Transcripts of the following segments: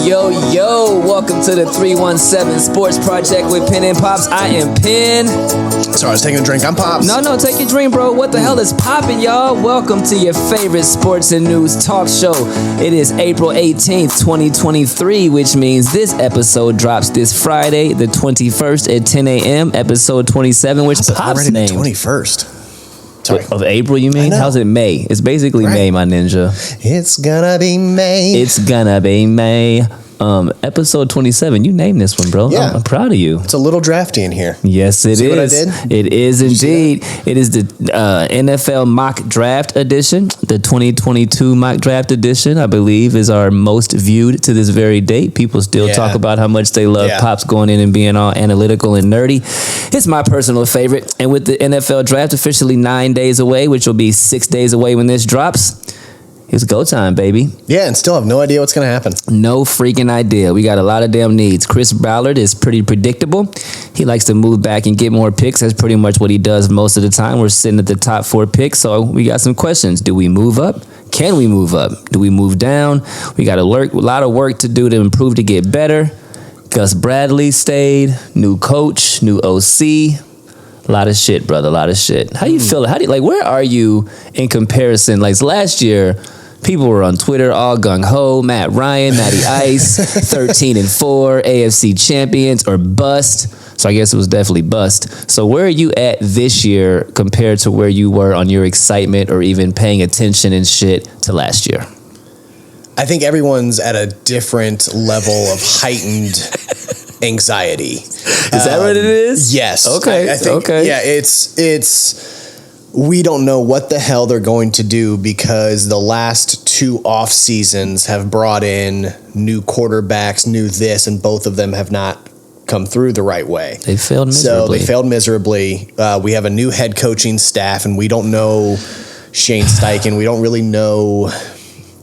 Yo, welcome to the 317 Sports Project with Pen and Pops. I am Pen. Sorry, I was taking a drink. I'm Pops. No, take your drink, bro. What the hell is poppin', y'all? Welcome to your favorite sports and news talk show. It is April 18th, 2023, which means this episode drops this Friday, the 21st at 10 a.m., episode 27, which Pops name. 21st. Sorry. Of April, you mean? How's it May? It's basically right. May, my ninja. It's gonna be May. It's gonna be May. Episode 27. You named this one, bro. Yeah. I'm proud of you. It's a little drafty in here. Yes, it is. See what I did? It is indeed. It is the NFL mock draft edition. The 2022 mock draft edition, I believe, is our most viewed to this very date. People still talk about how much they love Pops going in and being all analytical and nerdy. It's my personal favorite. And with the NFL draft officially 9 days away, which will be 6 days away when this drops, it's go time, baby. Yeah, and still have no idea what's going to happen. No freaking idea. We got a lot of damn needs. Chris Ballard is pretty predictable. He likes to move back and get more picks. That's pretty much what he does most of the time. We're sitting at the top 4 picks, so we got some questions. Do we move up? Can we move up? Do we move down? We got a lot of work to do to improve to get better. Gus Bradley stayed. New coach, new OC. A lot of shit, brother. A lot of shit. How you feel? Where are you in comparison? Like last year, people were on Twitter all gung-ho. Matt Ryan, Matty Ice, 13-4, AFC champions or bust. So I guess it was definitely bust. So where are you at this year compared to where you were on your excitement or even paying attention and shit to last year? I think everyone's at a different level of heightened anxiety. Is that what it is? Yes. Okay. I think, okay. Yeah, it's we don't know what the hell they're going to do because the last 2 off seasons have brought in new quarterbacks, new this, and both of them have not come through the right way. They failed miserably. We have a new head coaching staff, and we don't know Shane Steichen. We don't really know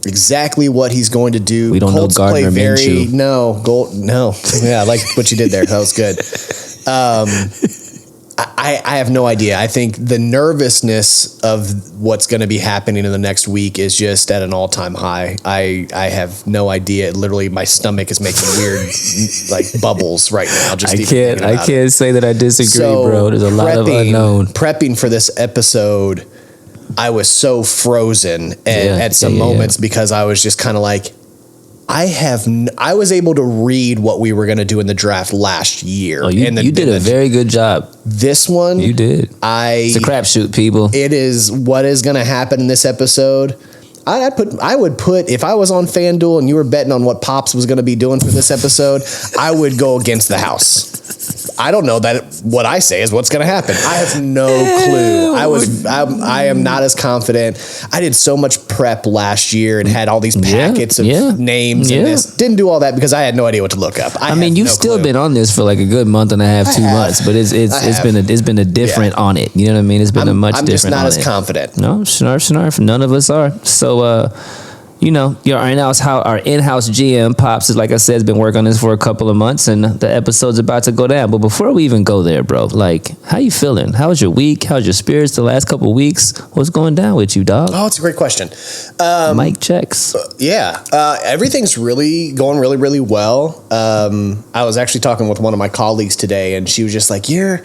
exactly what he's going to do. We don't know Gardner Minshew. No. Yeah, I like what you did there. That was good. I have no idea. I think the nervousness of what's going to be happening in the next week is just at an all-time high. I have no idea. Literally, my stomach is making weird bubbles right now. I can't say that I disagree, bro. There's a lot of unknown. Prepping for this episode, I was so frozen at some moments because I was just kind of like, I was able to read what we were going to do in the draft last year. Oh, you did a very good job. This one, you did. It's a crapshoot, people. It is what is going to happen in this episode. I would put if I was on FanDuel and you were betting on what Pops was going to be doing for this episode, I would go against the house. I don't know that what I say is what's going to happen. I have no clue. I am not as confident. I did so much prep last year and had all these packets of names and this. Didn't do all that because I had no idea what to look up. I mean, you've still been on this for like a good month and a half, 2 months, but it's been a different on it. You know what I mean? It's been a much different. I'm just not as confident. No, snarf. None of us are. So, our in-house GM, Pops, is like I said, has been working on this for a couple of months, and the episode's about to go down. But before we even go there, bro, how you feeling? How was your week? How's your spirits the last couple of weeks? What's going down with you, dog? Oh, it's a great question. Mic checks. Everything's really going really, really well. I was actually talking with one of my colleagues today, and she was just like, your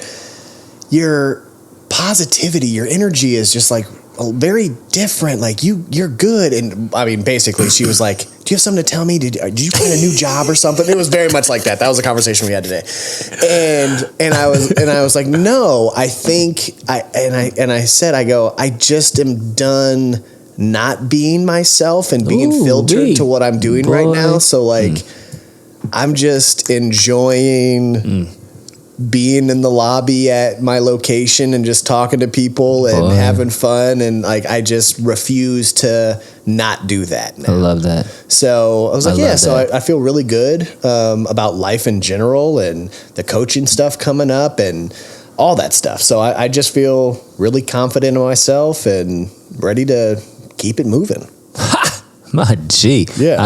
positivity, your energy is just like very different. Like you're good. And I mean, basically she was like, do you have something to tell me? Did you find a new job or something? It was very much like that. That was a conversation we had today. And I was like, no, I said, I just am done not being myself and being filtered to what I'm doing right now. So I'm just enjoying being in the lobby at my location and just talking to people and having fun, and I just refuse to not do that now. I love that. So I was like, I feel really good about life in general and the coaching stuff coming up and all that stuff. So I just feel really confident in myself and ready to keep it moving. My G. Yeah.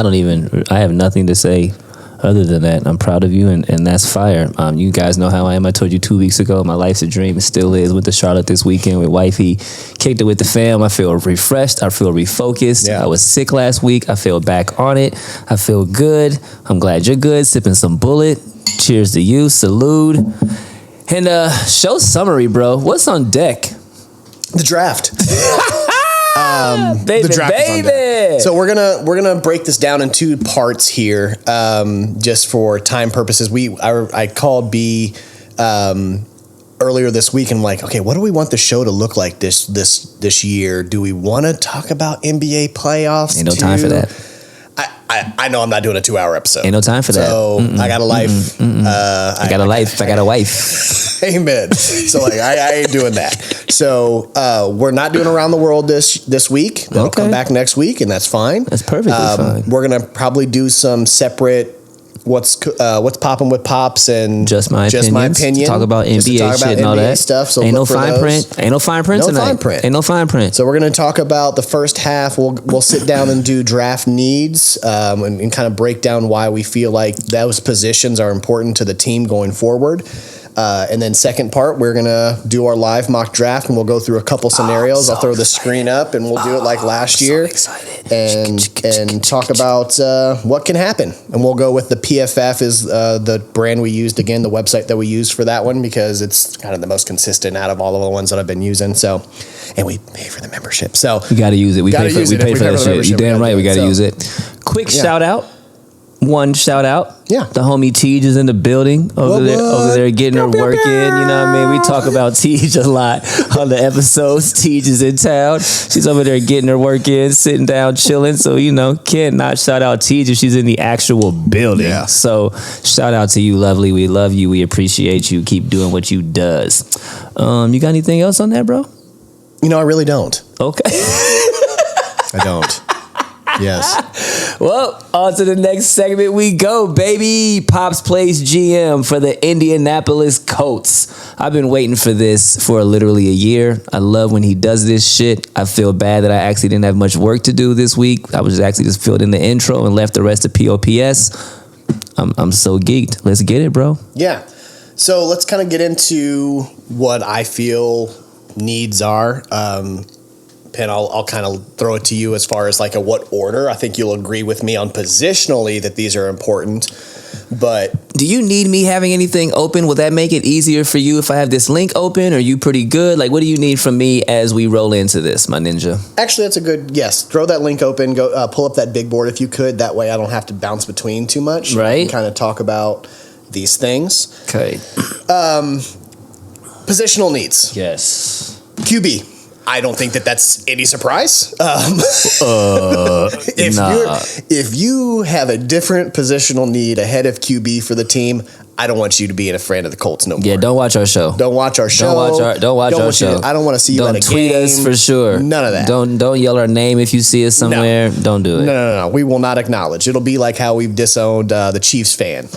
I have nothing to say other than that, I'm proud of you, and that's fire. You guys know how I am. I told you 2 weeks ago, my life's a dream. It still is. Went to Charlotte this weekend with wifey. Kicked it with the fam. I feel refreshed. I feel refocused. Yeah. I was sick last week. I feel back on it. I feel good. I'm glad you're good. Sipping some Bullet. Cheers to you. Salute. And show summary, bro. What's on deck? The draft. Baby, the draft is on baby. deck. So we're gonna break this down in 2 parts here, just for time purposes. I called B earlier this week and I'm like, okay, what do we want the show to look like this year? Do we want to talk about NBA playoffs? Ain't no time for that. I know I'm not doing a 2-hour episode. Ain't no time for that. So I got a life. I got a life. I got a wife. Amen. So like I ain't doing that. So we're not doing around the world this week. That'll come back next week, and that's fine. That's perfectly fine. We're gonna probably do some separate what's popping with pops and just my opinion. Talk about NBA shit and all that stuff. So ain't no fine print. Ain't no fine print tonight. Ain't no fine print. So we're gonna talk about the first half. We'll sit down and do draft needs and kind of break down why we feel like those positions are important to the team going forward. And then second part, we're going to do our live mock draft, and we'll go through a couple scenarios. I'll throw the screen up, and we'll do it like last year. And talk about what can happen. And we'll go with the PFF is the brand we used, again, the website that we used for that one, because it's kind of the most consistent out of all of the ones that I've been using. So, and we pay for the membership. So we got to use it. We pay for that shit. You damn right we got to use it. Quick shout out. One shout out. Yeah. The homie Tej is in the building over there getting her work in. You know what I mean? We talk about Tej a lot on the episodes. Tej is in town. She's over there getting her work in, sitting down, chilling. So, can't not shout out Tej if she's in the actual building. Yeah. So, shout out to you, lovely. We love you. We appreciate you. Keep doing what you does. You got anything else on that, bro? I really don't. Okay. I don't. Yes. Well, on to the next segment we go, baby. Pops plays GM for the Indianapolis Colts. I've been waiting for this for literally a year. I love when he does this shit. I feel bad that I actually didn't have much work to do this week. I was actually just filled in the intro and left the rest of POPS. I'm so geeked. Let's get it, bro. Yeah. So let's kind of get into what I feel needs are. And I'll kind of throw it to you as far as like a what order. I think you'll agree with me on positionally that these are important. But do you need me having anything open? Will that make it easier for you if I have this link open? Are you pretty good? Like, what do you need from me as we roll into this, my ninja? Actually, that's a good yes. Throw that link open. Go pull up that big board if you could. That way I don't have to bounce between too much. Right. And kind of talk about these things. Okay. Positional needs. Yes. QB. I don't think that's any surprise. If you have a different positional need ahead of QB for the team, I don't want you to be a fan of the Colts no more. Yeah, don't watch our show. Don't watch our show. Don't watch our show. I don't want to see you at a game. Don't tweet us for sure. None of that. Don't yell our name if you see us somewhere. No. Don't do it. No. We will not acknowledge. It'll be like how we've disowned the Chiefs fan.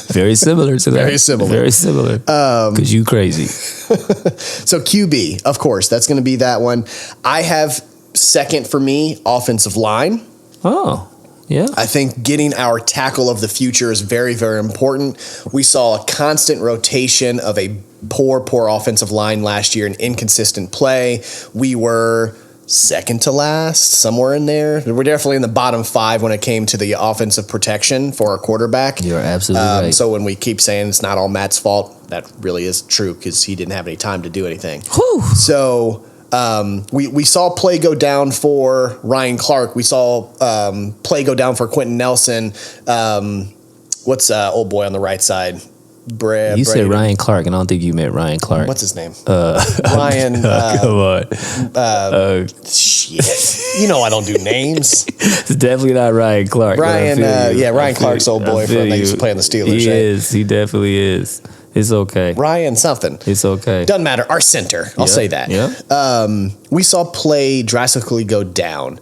Very similar to that. Very similar. Because you crazy. So QB, of course, that's going to be that one. I have second for me, offensive line. Oh, yeah. I think getting our tackle of the future is very, very important. We saw a constant rotation of a poor offensive line last year and inconsistent play. We were second to last, somewhere in there. We're definitely in the bottom 5 when it came to the offensive protection for our quarterback. You're absolutely right. So when we keep saying it's not all Matt's fault, that really is true because he didn't have any time to do anything. Whew. So we saw play go down for Ryan Clark. We saw play go down for Quentin Nelson. What's old boy on the right side? You said Ryan Clark, and I don't think you meant Ryan Clark. What's his name? Ryan. Come on. Shit. You know I don't do names. It's definitely not Ryan Clark. Ryan. Ryan Clark's old boy that used to play in the Steelers. He is. He definitely is. It's okay. Ryan something. It's okay. Doesn't matter. Our center. I'll say that. Yeah. We saw play drastically go down.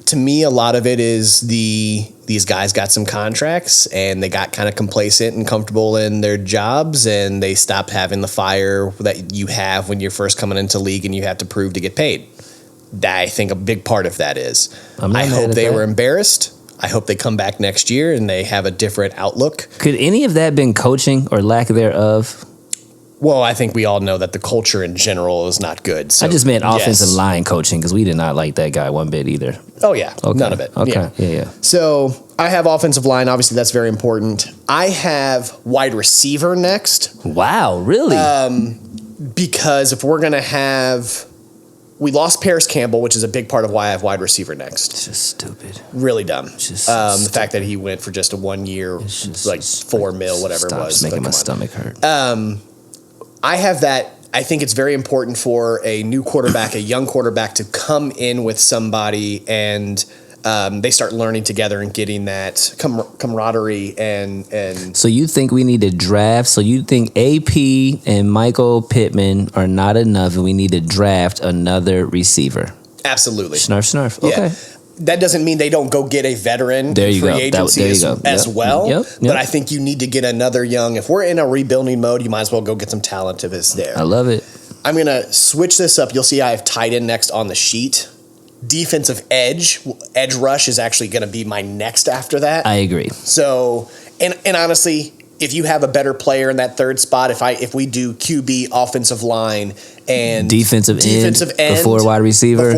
To me, a lot of it is these guys got some contracts and they got kind of complacent and comfortable in their jobs and they stopped having the fire that you have when you're first coming into league and you have to prove to get paid. I think a big part of that is. I hope at they that. were embarrassed. I hope they come back next year and they have a different outlook. Could any of that been coaching or lack thereof? Well, I think we all know that the culture in general is not good. So, I just meant offensive yes. line coaching because we did not like that guy one bit either. Oh, yeah. Okay. None of it. Okay. Yeah. So I have offensive line. Obviously, that's very important. I have wide receiver next. Wow, really? Because if we're going to have... We lost Paris Campbell, which is a big part of why I have wide receiver next. It's just stupid. Really dumb. Just the fact that he went for just a 1 year, like $4 million, whatever it was. Making Like, my come on. stomach hurt. I have that. I think it's very important for a new quarterback, a young quarterback, to come in with somebody and they start learning together and getting that camaraderie and. So you think we need to draft? So you think AP and Michael Pittman are not enough, and we need to draft another receiver? Absolutely. Snarf. Yeah. Okay. That doesn't mean they don't go get a veteran There you free go. agency There you go. as Yep. well. Yep. But I think you need to get another young. If we're in a rebuilding mode, you might as well go get some talent if it's there. I love it. I'm going to switch this up. You'll see I have tight end next on the sheet. Defensive edge rush is actually going to be my next after that. I agree. So, and honestly, if you have a better player in that third spot, if we do QB, offensive line, and Defensive end before wide receiver,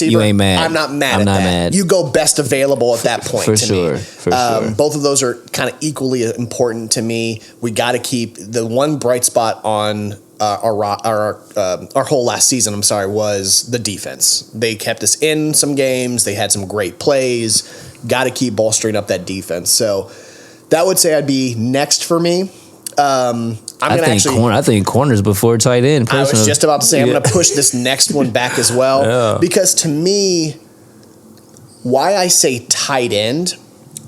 you ain't mad. I'm not mad I'm at not that. mad. You go best available at that point. For to sure. me. For sure. Both of those are kind of equally important to me. We got to keep the one bright spot on our whole last season. I'm sorry, was the defense. They kept us in some games. They had some great plays. Got to keep bolstering up that defense. So that would say I'd be next for me. I think corners before tight end. I was just about to say I'm going to push this next one back as well because to me, why I say tight end,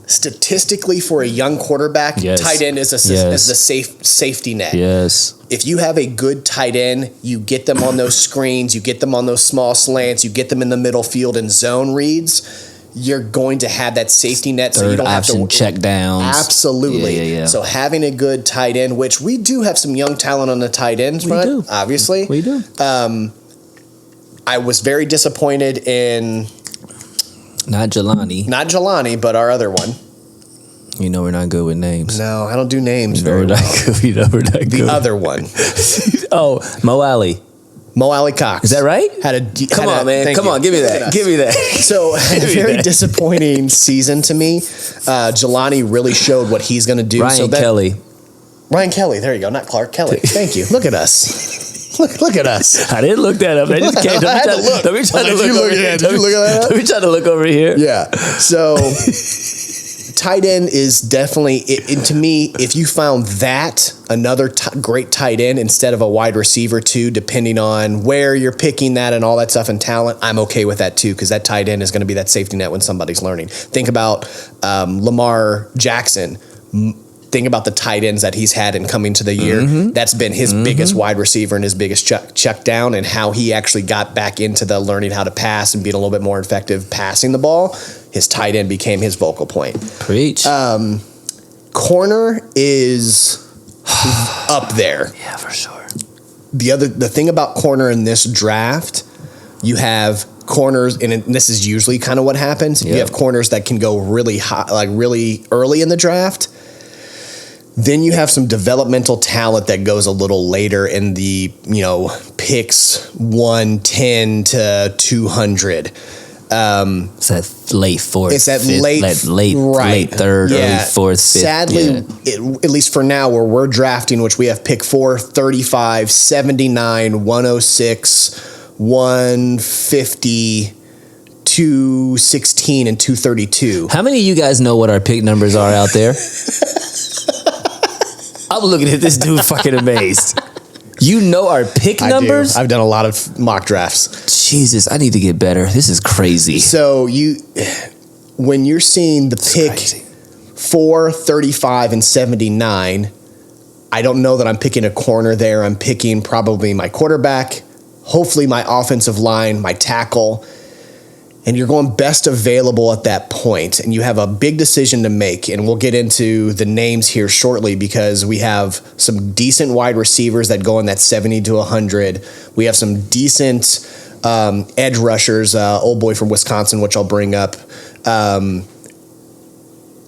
statistically for a young quarterback, tight end is the safety net. Yes. If you have a good tight end, you get them on those screens, you get them on those small slants, you get them in the middle field and zone reads. You're going to have that safety net, so you don't have to check downs. Absolutely. Yeah. So having a good tight end, which we do have some young talent on the tight end front, obviously. We do. I was very disappointed in not Jelani, but our other one. You know we're not good with names. No, I don't do names very well. We know we're not good. The other one. Oh, Mo Alley Cox. Is that right? Come on, man. Come on, give me that. Give me that. So, a very disappointing season to me. Jelani really showed what he's going to do. Ryan Kelly. There you go. Not Clark Kelly. Thank you. Look at us. Look at us. I didn't look that up. I just can't. Don't be trying to look over here. Don't be trying to look over here. Yeah. So, tight end is definitely, to me, if you found that, another great tight end instead of a wide receiver too, depending on where you're picking that and all that stuff and talent, I'm okay with that too, because that tight end is going to be that safety net when somebody's learning. Think about Lamar Jackson. Think about the tight ends that he's had in coming to the year. That's been his biggest wide receiver and his biggest check down, and how he actually got back into the learning how to pass and being a little bit more effective passing the ball. His tight end became his vocal point. Preach. Corner is up there. Yeah, for sure. The thing about corner in this draft, you have corners, and this is usually kind of what happens. You have corners that can go really high, like really early in the draft. Then you have some developmental talent that goes a little later in the, picks 110 to 200. It's that late fourth. It's that fifth, late third, early fourth, fifth. Sadly, at least for now, where we're drafting, which we have pick 4, 35, 79, 106, 150, 216, and 232. How many of you guys know what our pick numbers are out there? I'm looking at this dude fucking amazed. You know our pick numbers? I've done a lot of mock drafts. Jesus, I need to get better. This is crazy. So when you're seeing the pick 4, 35, and 79, I don't know that I'm picking a corner there. I'm picking probably my quarterback, hopefully my offensive line, my tackle, and you're going best available at that point, and you have a big decision to make, and we'll get into the names here shortly because we have some decent wide receivers that go in that 70 to 100. We have some decent edge rushers, old boy from Wisconsin, which I'll bring up.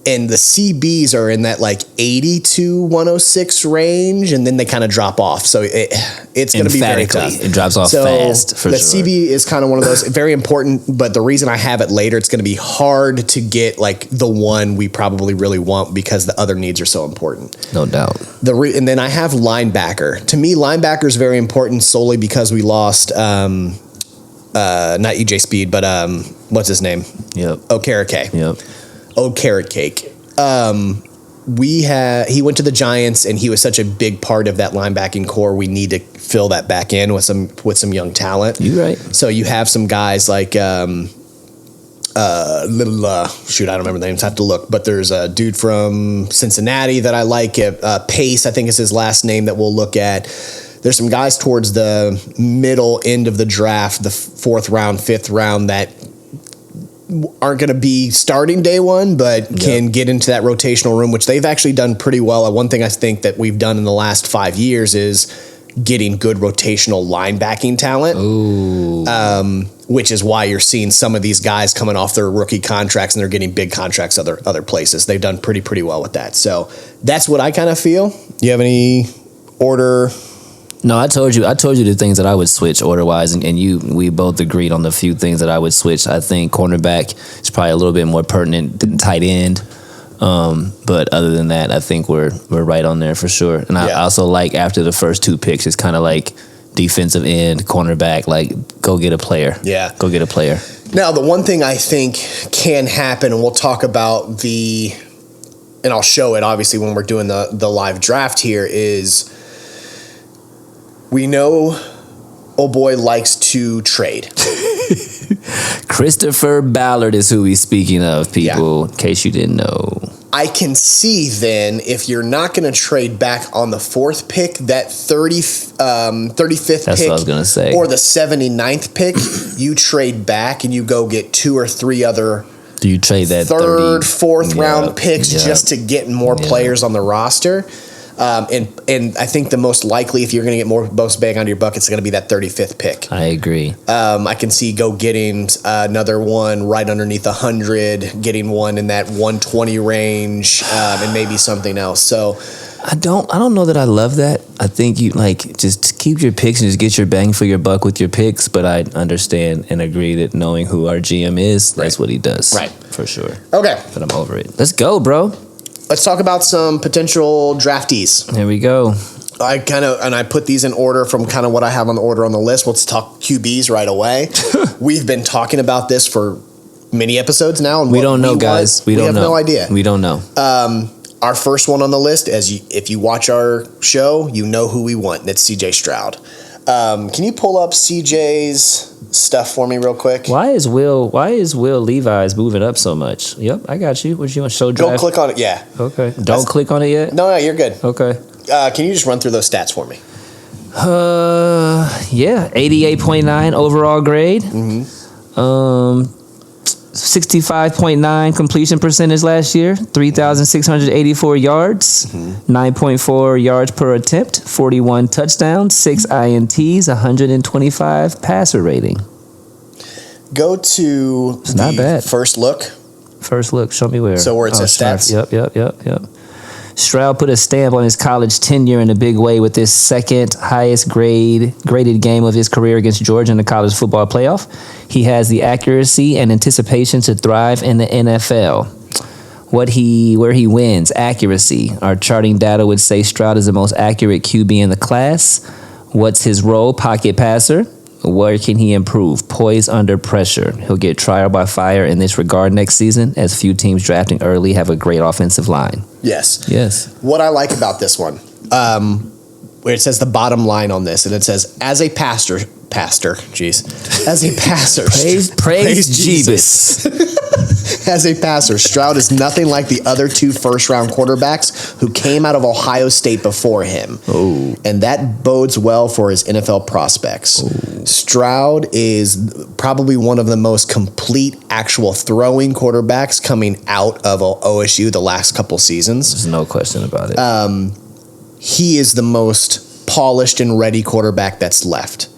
And the CBs are in that like 80 to 106 range, and then they kind of drop off. So it's going to be very tough. It drops off fast, for the sure. CB is kind of one of those, very important, but the reason I have it later, it's going to be hard to get like the one we probably really want because the other needs are so important. No doubt. And then I have linebacker. To me, linebacker is very important solely because we lost, not EJ Speed, but what's his name? Yep. Okereke. Yep. Oh, carrot cake. He went to the Giants, and he was such a big part of that linebacking core. We need to fill that back in with some young talent. You're right. So you have some guys like shoot, I don't remember the names. I have to look. But there's a dude from Cincinnati that I like. Pace, I think is his last name, that we'll look at. There's some guys towards the middle end of the draft, the 4th round, 5th round, that aren't going to be starting day one, but can get into that rotational room, which they've actually done pretty well. One thing I think that we've done in the last 5 years is getting good rotational linebacking talent. Which is why you're seeing some of these guys coming off their rookie contracts and they're getting big contracts other places. They've done pretty well with that. So that's what I kind of feel. Do you have any order? No, I told you the things that I would switch order wise, and we both agreed on the few things that I would switch. I think cornerback is probably a little bit more pertinent than tight end. But other than that, I think we're right on there for sure. And I also like after the first 2 picks, it's kind of like defensive end, cornerback, like go get a player. Yeah. Go get a player. Now, the one thing I think can happen, and we'll talk about and I'll show it obviously when we're doing the live draft here, is we know old boy likes to trade. Christopher Ballard is who he's speaking of, people, in case you didn't know. I can see then, if you're not going to trade back on the 4th pick, that 35th That's pick, what I was gonna say. or the 79th pick, you trade back and you go get 2 or 3 other Do you trade that 3rd, 4th round picks just to get more players on the roster? And I think the most likely, if you're going to get most bang on your buck, it's going to be that 35th pick. I agree. I can see getting another one right underneath 100, getting one in that 120 range, and maybe something else. So I don't know that I love that. I think you just keep your picks and just get your bang for your buck with your picks. But I understand and agree that knowing who our GM is, that's what he does. Right. For sure. Okay. But I'm over it. Let's go, bro. Let's talk about some potential draftees. Here we go. I put these in order from kind of what I have on the order on the list. Let's talk QBs right away. We've been talking about this for many episodes now. And we don't know, guys. We don't know. We have no idea. We don't know. Our first one on the list, if you watch our show, you know who we want. And it's CJ Stroud. Can you pull up CJ's stuff for me real quick? Why is Will Levi's moving up so much? Yep, I got you. What do you want? Show draft? Go click on it. Yeah. Okay. Don't click on it yet? No, you're good. Okay. Can you just run through those stats for me? 88.9 overall grade. 65.9 completion percentage last year, 3,684 yards, 9.4 yards per attempt, 41 touchdowns, 6 INTs, 125 passer rating. Go to not bad. First look. First look, show me where. So where it says stats? Yep. Stroud put a stamp on his college tenure in a big way with his second highest graded game of his career against Georgia in the college football playoff. He has the accuracy and anticipation to thrive in the NFL. Where he wins, accuracy. Our charting data would say Stroud is the most accurate QB in the class. What's his role? Pocket passer. Where can he improve? Poise under pressure. He'll get trial by fire in this regard next season, as few teams drafting early have a great offensive line. Yes. What I like about this one, where it says the bottom line on this, and it says, as a passer, praise Jesus. As a passer, Stroud is nothing like the other 2 first-round quarterbacks who came out of Ohio State before him. Oh. And that bodes well for his NFL prospects. Oh. Stroud is probably one of the most complete actual throwing quarterbacks coming out of OSU the last couple seasons. There's no question about it. He is the most polished and ready quarterback that's left.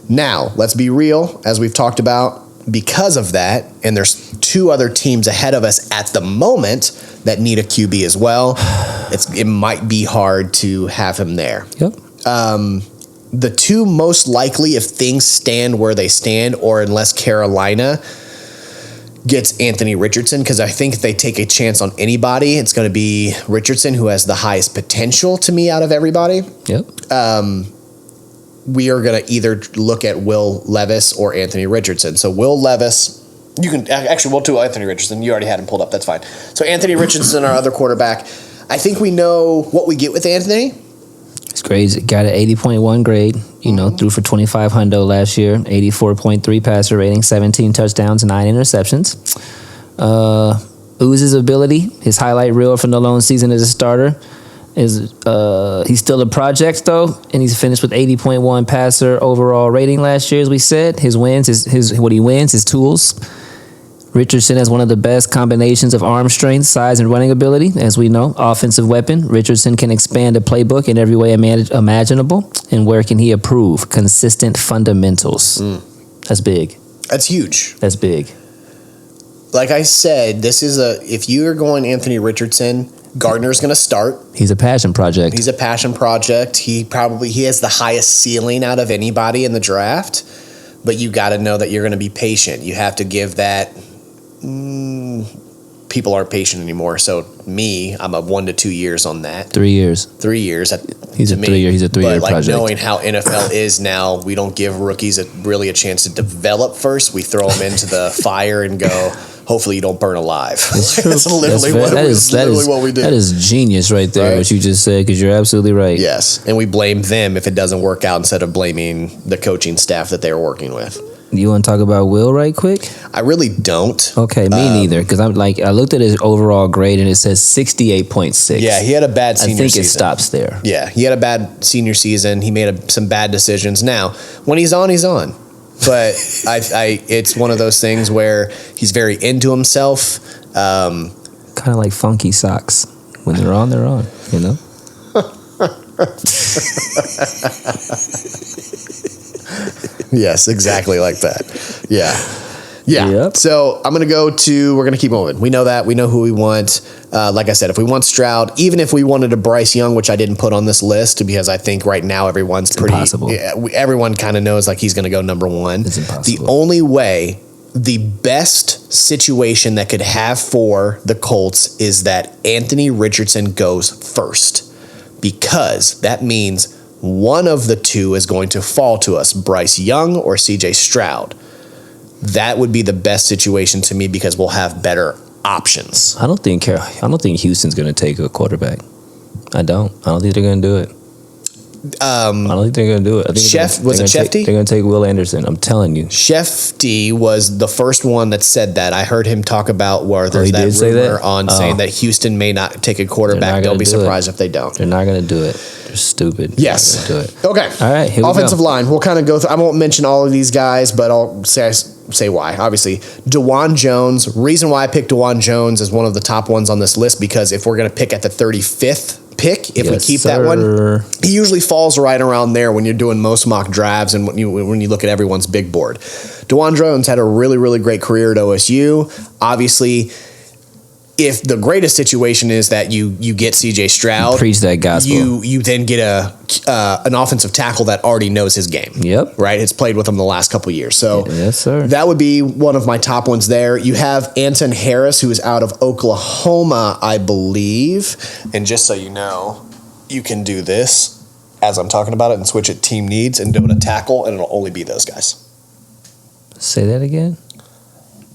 Now, let's be real, as we've talked about, because of that, and there's 2 other teams ahead of us at the moment that need a QB as well, it might be hard to have him there. Yep. The 2 most likely, if things stand where they stand, or unless Carolina gets Anthony Richardson, because I think if they take a chance on anybody, it's going to be Richardson, who has the highest potential to me out of everybody. Yep. We are going to either look at Will Levis or Anthony Richardson. So Will Levis, you can actually, we'll do Anthony Richardson. You already had him pulled up. That's fine. So Anthony Richardson, our other quarterback. I think we know what we get with Anthony. His grades got an 80.1 grade, threw for 25 hundo last year, 84.3 passer rating, 17 touchdowns, 9 interceptions. Oozes ability, his highlight reel from the lone season as a starter is he's still a project though, and he's finished with 80.1 passer overall rating last year, as we said. His wins, his tools. Richardson has one of the best combinations of arm strength, size, and running ability. As we know, offensive weapon. Richardson can expand a playbook in every way imaginable. And where can he improve? Consistent fundamentals. That's big. That's huge. That's big. Like I said, if you are going Anthony Richardson, Gardner's going to start. He's a passion project. He has the highest ceiling out of anybody in the draft. But you got to know that you're going to be patient. You have to give that. People aren't patient anymore. So I'm a 1 to 2 years on that. 3 years. 3 years. He's a 3 year but project. Knowing how NFL is now, we don't give rookies a chance to develop first. We throw them into the fire and go, hopefully you don't burn alive. That's literally what we do. That is genius right there, what you just said, because you're absolutely right. Yes. And we blame them if it doesn't work out instead of blaming the coaching staff that they were working with. You want to talk about Will right quick? I really don't. Okay, me neither. Because I looked at his overall grade and it says 68.6. Yeah, he had a bad senior season. I think it stops there. Yeah, he had a bad senior season. He made some bad decisions. Now, when he's on, he's on. But it's one of those things where he's very into himself. Kind of like funky socks. When they're on, they're on. Yes, exactly like that. Yeah. Yep. So we're going to keep moving. We know that. We know who we want. Like I said, if we want Stroud, even if we wanted a Bryce Young, which I didn't put on this list because I think right now everyone's impossible. Everyone kind of knows like he's going to go number 1. It's impossible. The only way, the best situation that could have for the Colts is that Anthony Richardson goes first, because that means one of the 2 is going to fall to us, Bryce Young or CJ Stroud. That would be the best situation to me because we'll have better options. I don't think Houston's going to take a quarterback. I don't think they're going to do it. I don't think they're going to do it. I think Shefty? They're going to take Will Anderson. I'm telling you. Shefty was the first one that said that. I heard him talk about where there's that rumor saying that Houston may not take a quarterback. They'll be surprised if they don't. They're not going to do it. They're stupid. Yes. Do it. Okay. All right. Here Offensive we go. line. We'll kind of go through. I won't mention all of these guys, but I'll say why. Obviously, DeJuan Jones. Reason why I picked DeJuan Jones as one of the top ones on this list, because if we're going to pick at the 35th pick, if we keep that one, he usually falls right around there when you're doing most mock drafts and when you look at everyone's big board. DeJuan Jones had a really, really great career at OSU. Obviously, if the greatest situation is that you get CJ Stroud, preach that gospel. You then get an offensive tackle that already knows his game. Yep. Right? It's played with him the last couple of years. So yes, sir. That would be one of my top ones there. You have Anton Harris, who is out of Oklahoma, I believe. And just so you know, you can do this as I'm talking about it and switch it team needs and do it a tackle, and it'll only be those guys. Say that again.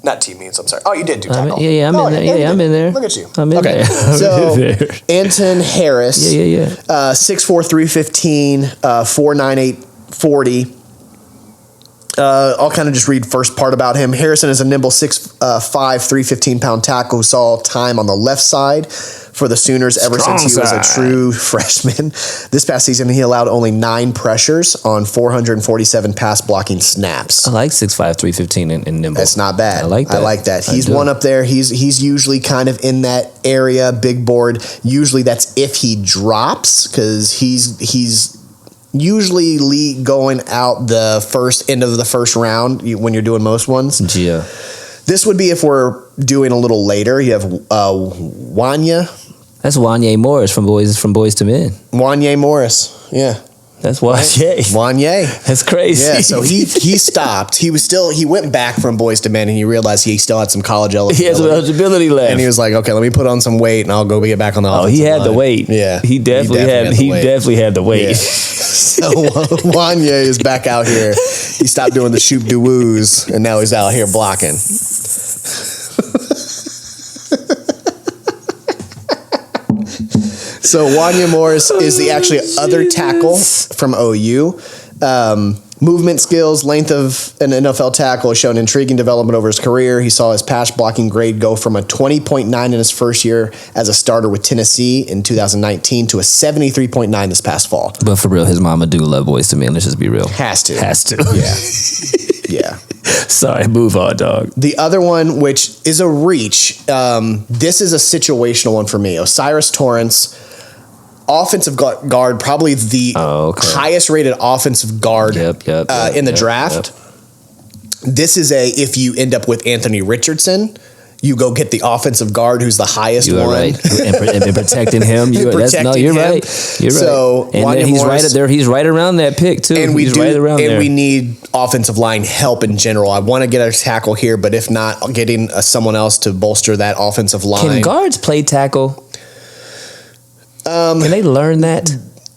Not team needs, I'm sorry. Oh, you did do tackle. I'm in there. Yeah, I'm in there. Look at you. I'm in there. So, Anton Harris. 6'4", 315, 4'9", 840. I'll kind of just read first part about him. Harrison is a nimble 6'5", 315-pound tackle who saw time on the left side for the Sooners ever since he was a true freshman. This past season, he allowed only 9 pressures on 447 pass blocking snaps. I like 6'5", 315 and nimble. That's not bad. I like that. He's one up there. He's usually kind of in that area, big board. Usually that's if he drops, because he's usually going out the end of the first round when you're doing most ones. Yeah. This would be if we're doing a little later. You have Wanya. That's Wanya Morris from Boys to Men. Wanya Morris. Yeah. That's Wanya. Wanya. That's crazy. Yeah, so he stopped. He went back from Boys to Men and he realized he still had some college eligibility. He has some eligibility left. And he was like, okay, let me put on some weight and I'll go get back on the offensive he had line. the weight. Yeah. He definitely had the weight. Yeah. So Wanya is back out here. He stopped doing the shoop doo woos and now he's out here blocking. So Wanya Morris is the actually other tackle from OU. Movement skills, length of an NFL tackle has shown intriguing development over his career. He saw his pass blocking grade go from a 20.9 in his first year as a starter with Tennessee in 2019 to a 73.9 this past fall. But for real, his mama do love Boys to Men. Let's just be real. Has to. Yeah. Yeah. Sorry, move on, dog. The other one, which is a reach, this is a situational one for me. Osiris Torrance, offensive guard, probably the highest rated offensive guard in the draft. This is if you end up with Anthony Richardson, you go get the offensive guard who's the highest one. Right. and protecting him. You're right. You're right. So and he's Morris, right there. He's right around that pick too. And we we need offensive line help in general. I want to get a tackle here, but if not, getting someone else to bolster that offensive line. Can guards play tackle? Can they learn that?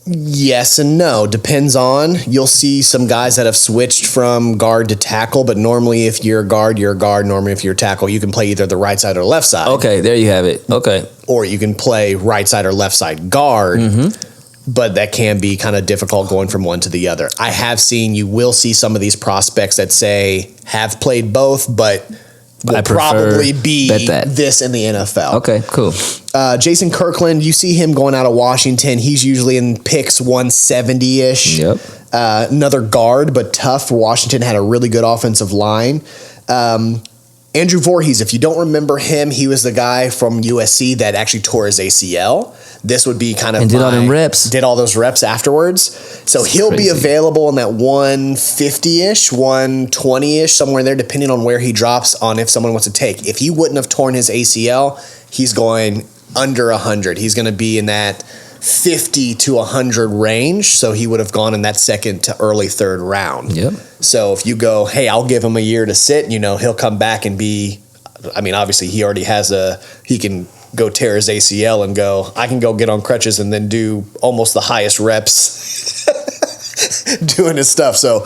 Yes and no. Depends on. You'll see some guys that have switched from guard to tackle, but normally if you're a guard, you're a guard. Normally if you're a tackle, you can play either the right side or left side. Okay, there you have it. Okay. Or you can play right side or left side guard, but that can be kind of difficult going from one to the other. You will see some of these prospects that say have played both, but will probably be this in the NFL. Okay, cool. Jason Kirkland, you see him going out of Washington. He's usually in picks 170-ish. Yep. Another guard, but tough. Washington had a really good offensive line. Andrew Voorhees, if you don't remember him, he was the guy from USC that actually tore his ACL. This would be kind of did all them reps. Did all those reps afterwards. So he'll be available in that 150-ish, 120-ish, somewhere there, depending on where he drops on if someone wants to take. If he wouldn't have torn his ACL, he's going under 100. He's going to be in that 50 to 100 range. So he would have gone in that second to early third round. Yep. So if you go, hey, I'll give him a year to sit, he'll come back and be, obviously he already he can go tear his ACL and go, I can go get on crutches and then do almost the highest reps doing his stuff. So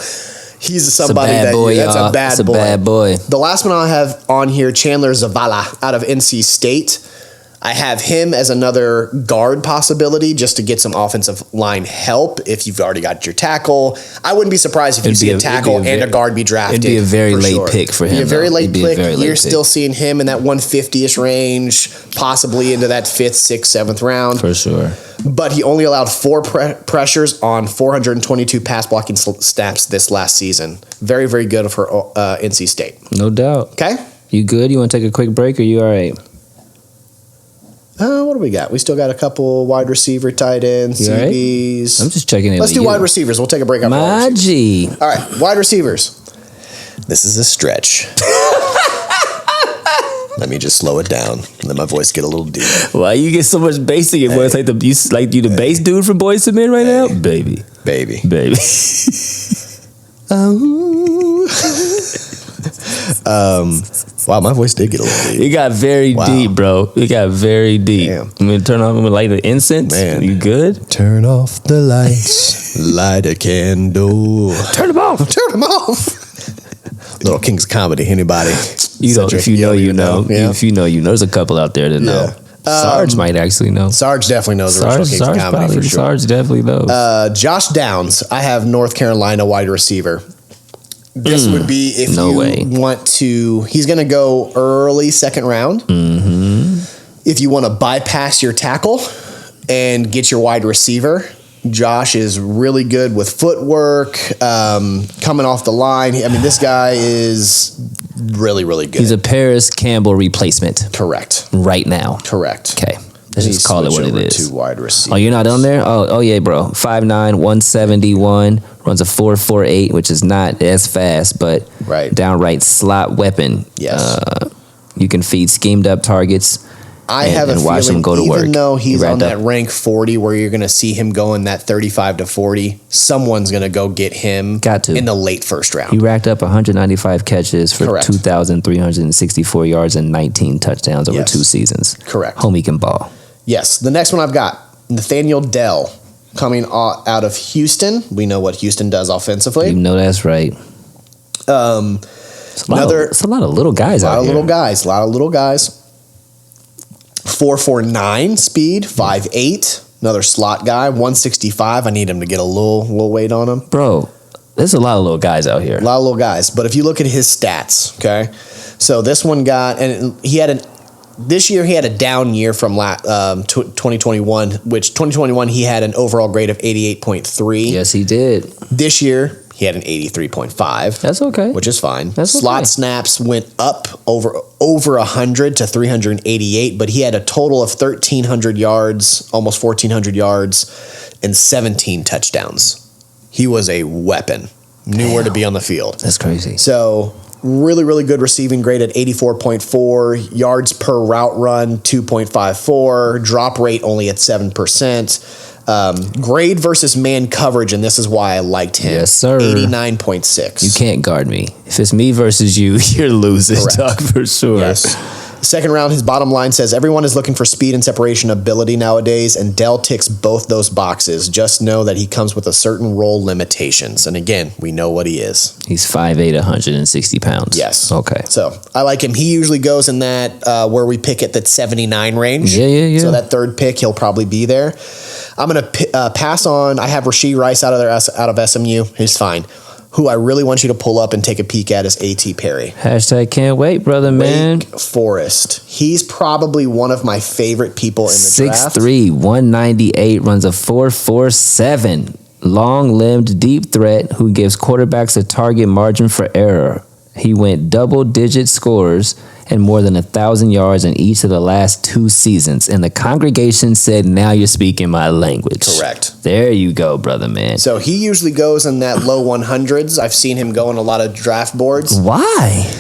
he's somebody that's a bad boy. The last one I have on here, Chandler Zavala out of NC State. I have him as another guard possibility just to get some offensive line help if you've already got your tackle. I wouldn't be surprised if you see a tackle and a guard be drafted. It'd be a very late pick for him. It'd be a very late pick. You're still seeing him in that 150-ish range, possibly into that 5th, 6th, 7th round. For sure. But he only allowed 4 pressures on 422 pass blocking snaps this last season. Very, very good for NC State. No doubt. Okay? You good? You want to take a quick break or you all right? What do we got? We still got a couple wide receiver, tight ends, CBs. I'm just checking in. Let's do wide receivers. We'll take a break. My G. All right, wide receivers. This is a stretch. Let me just slow it down and let my voice get a little deep. Why you get so much bass in your voice? Like you the bass dude from Boys to Men right now? Baby. Wow, my voice did get a little deep. It got very deep, bro. It got very deep. Damn. I'm gonna turn off. I'm gonna light the incense. Man, you good? Turn off the lights. Light a candle. Turn them off. Turn them off. Little King's Comedy. Anybody? If you know, you know. Yeah. If you know, you know. There's a couple out there that know. Sarge might actually know. Sarge definitely knows the original King's Comedy for sure. Sarge definitely knows. Josh Downs. I have North Carolina wide receiver. This would be if you want to. He's going to go early second round. Mm-hmm. If you want to bypass your tackle and get your wide receiver, Josh is really good with footwork, coming off the line. This guy is really, really good. He's a Paris Campbell replacement. Correct. Right now. Correct. Okay. Let's just call it what it is. Two wide receivers. Oh, you're not on there? Oh yeah, bro. 5'9", 171, runs a 4.48, which is not as fast, but downright slot weapon. Yes. You can feed schemed up targets. I have a watch feeling, him go to even work. though he's on that rank 40 where you're going to see him go in that 35 to 40, someone's going to go get him in the late first round. He racked up 195 catches for 2,364 yards and 19 touchdowns over 2 seasons. Correct. Homie can ball. Yes. The next one I've got, Nathaniel Dell, coming out of Houston. We know what Houston does offensively. You know that's right. It's a lot of little guys out here. A lot of little guys. 4.49 speed, 5'8", another slot guy, 165. I need him to get a little weight on him. Bro, there's a lot of little guys out here. A lot of little guys. But if you look at his stats, okay, so this one got, and this year he had a down year from 2021, which 2021 he had an overall grade of 88.3. Yes, he did. This year he had an 83.5. That's okay. Which is fine. That's okay. Slot snaps went up over 100 to 388, but he had a total of 1,300 yards, almost 1,400 yards, and 17 touchdowns. He was a weapon. Knew where to be on the field. That's crazy. So really, really good receiving grade at 84.4, yards per route run 2.54, drop rate only at 7%. Grade versus man coverage, and this is why I liked him. Yes, sir. 89.6. You can't guard me. If it's me versus you, you're losing, Doug, for sure. Yes. Second round, his bottom line says, everyone is looking for speed and separation ability nowadays, and Dell ticks both those boxes. Just know that he comes with a certain role limitations. And again, we know what he is. He's 5'8", 160 pounds. Yes. Okay. So I like him. He usually goes in that where we pick at that 79 range. Yeah. So that third pick, he'll probably be there. I'm going to pass on. I have Rashee Rice out of SMU. He's fine. Who I really want you to pull up and take a peek at is A.T. Perry. Hashtag can't wait, brother, man. Wake Forest. He's probably one of my favorite people in the draft. 6'3", 198, runs a 4.47. Long-limbed deep threat who gives quarterbacks a target margin for error. He went double-digit scores and more than 1,000 yards in each of the last 2 seasons. And the congregation said, now you're speaking my language. Correct. There you go, brother, man. So he usually goes in that low 100s. I've seen him go in a lot of draft boards. Why?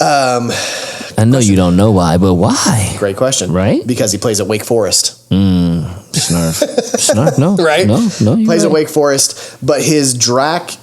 I know you don't know why, but why? Great question. Right? Because he plays at Wake Forest. Snarf, no. Right? No, plays at Wake Forest, but his draft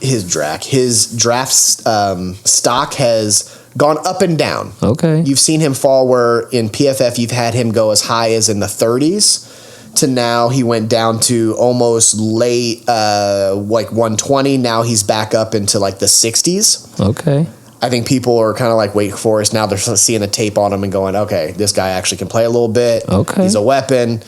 stock has gone up and down. Okay. You've seen him fall where in PFF you've had him go as high as in the 30s to now he went down to almost late like 120. Now he's back up into like the 60s. Okay. I think people are kind of like Wake Forest. Now they're seeing the tape on him and going, okay, this guy actually can play a little bit. Okay. He's a weapon.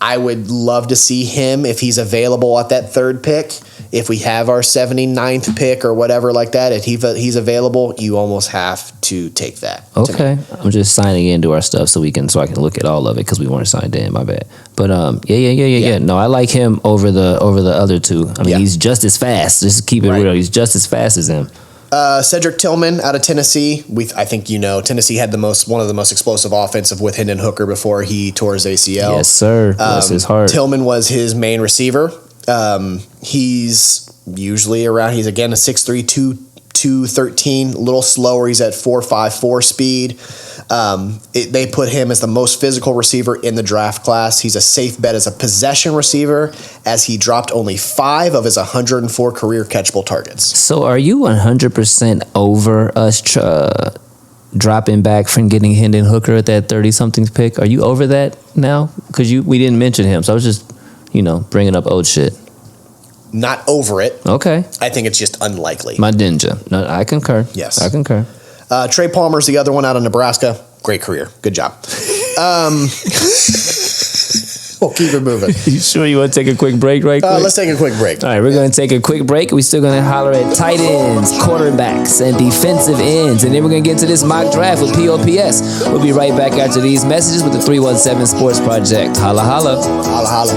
I would love to see him if he's available at that third pick. If we have our 79th pick or whatever like that, if he's available, you almost have to take that. Okay. I'm just signing into our stuff so I can look at all of it because we weren't signed in. My bad. But yeah. No, I like him over the other two. I mean, he's just as fast. Just keep it real. He's just as fast as him. Cedric Tillman out of Tennessee. I think Tennessee had one of the most explosive offensive with Hendon Hooker before he tore his ACL. Yes, sir. Bless his heart. Tillman was his main receiver. He's usually around. He's again a 6'3", 213, a little slower. He's at 4.54 speed. They put him as the most physical receiver in the draft class. He's a safe bet as a possession receiver, as he dropped only 5 of his 104 career catchable targets. So are you 100% over us dropping back from getting Hendon Hooker at that 30-something pick? Are you over that now? Because we didn't mention him, so I was just, bringing up old shit. Not over it. Okay. I think it's just unlikely. My ninja. No, I concur. Yes. I concur. Trey Palmer's the other one out of Nebraska. Great career. Good job. We'll keep it moving. You sure you want to take a quick break right quick? Let's take a quick break. All right, we're going to take a quick break. We're still going to holler at tight ends, quarterbacks, and defensive ends. And then we're going to get into this mock draft with POPS. We'll be right back after these messages with the 317 Sports Project. Holla, holla. Holla, holla.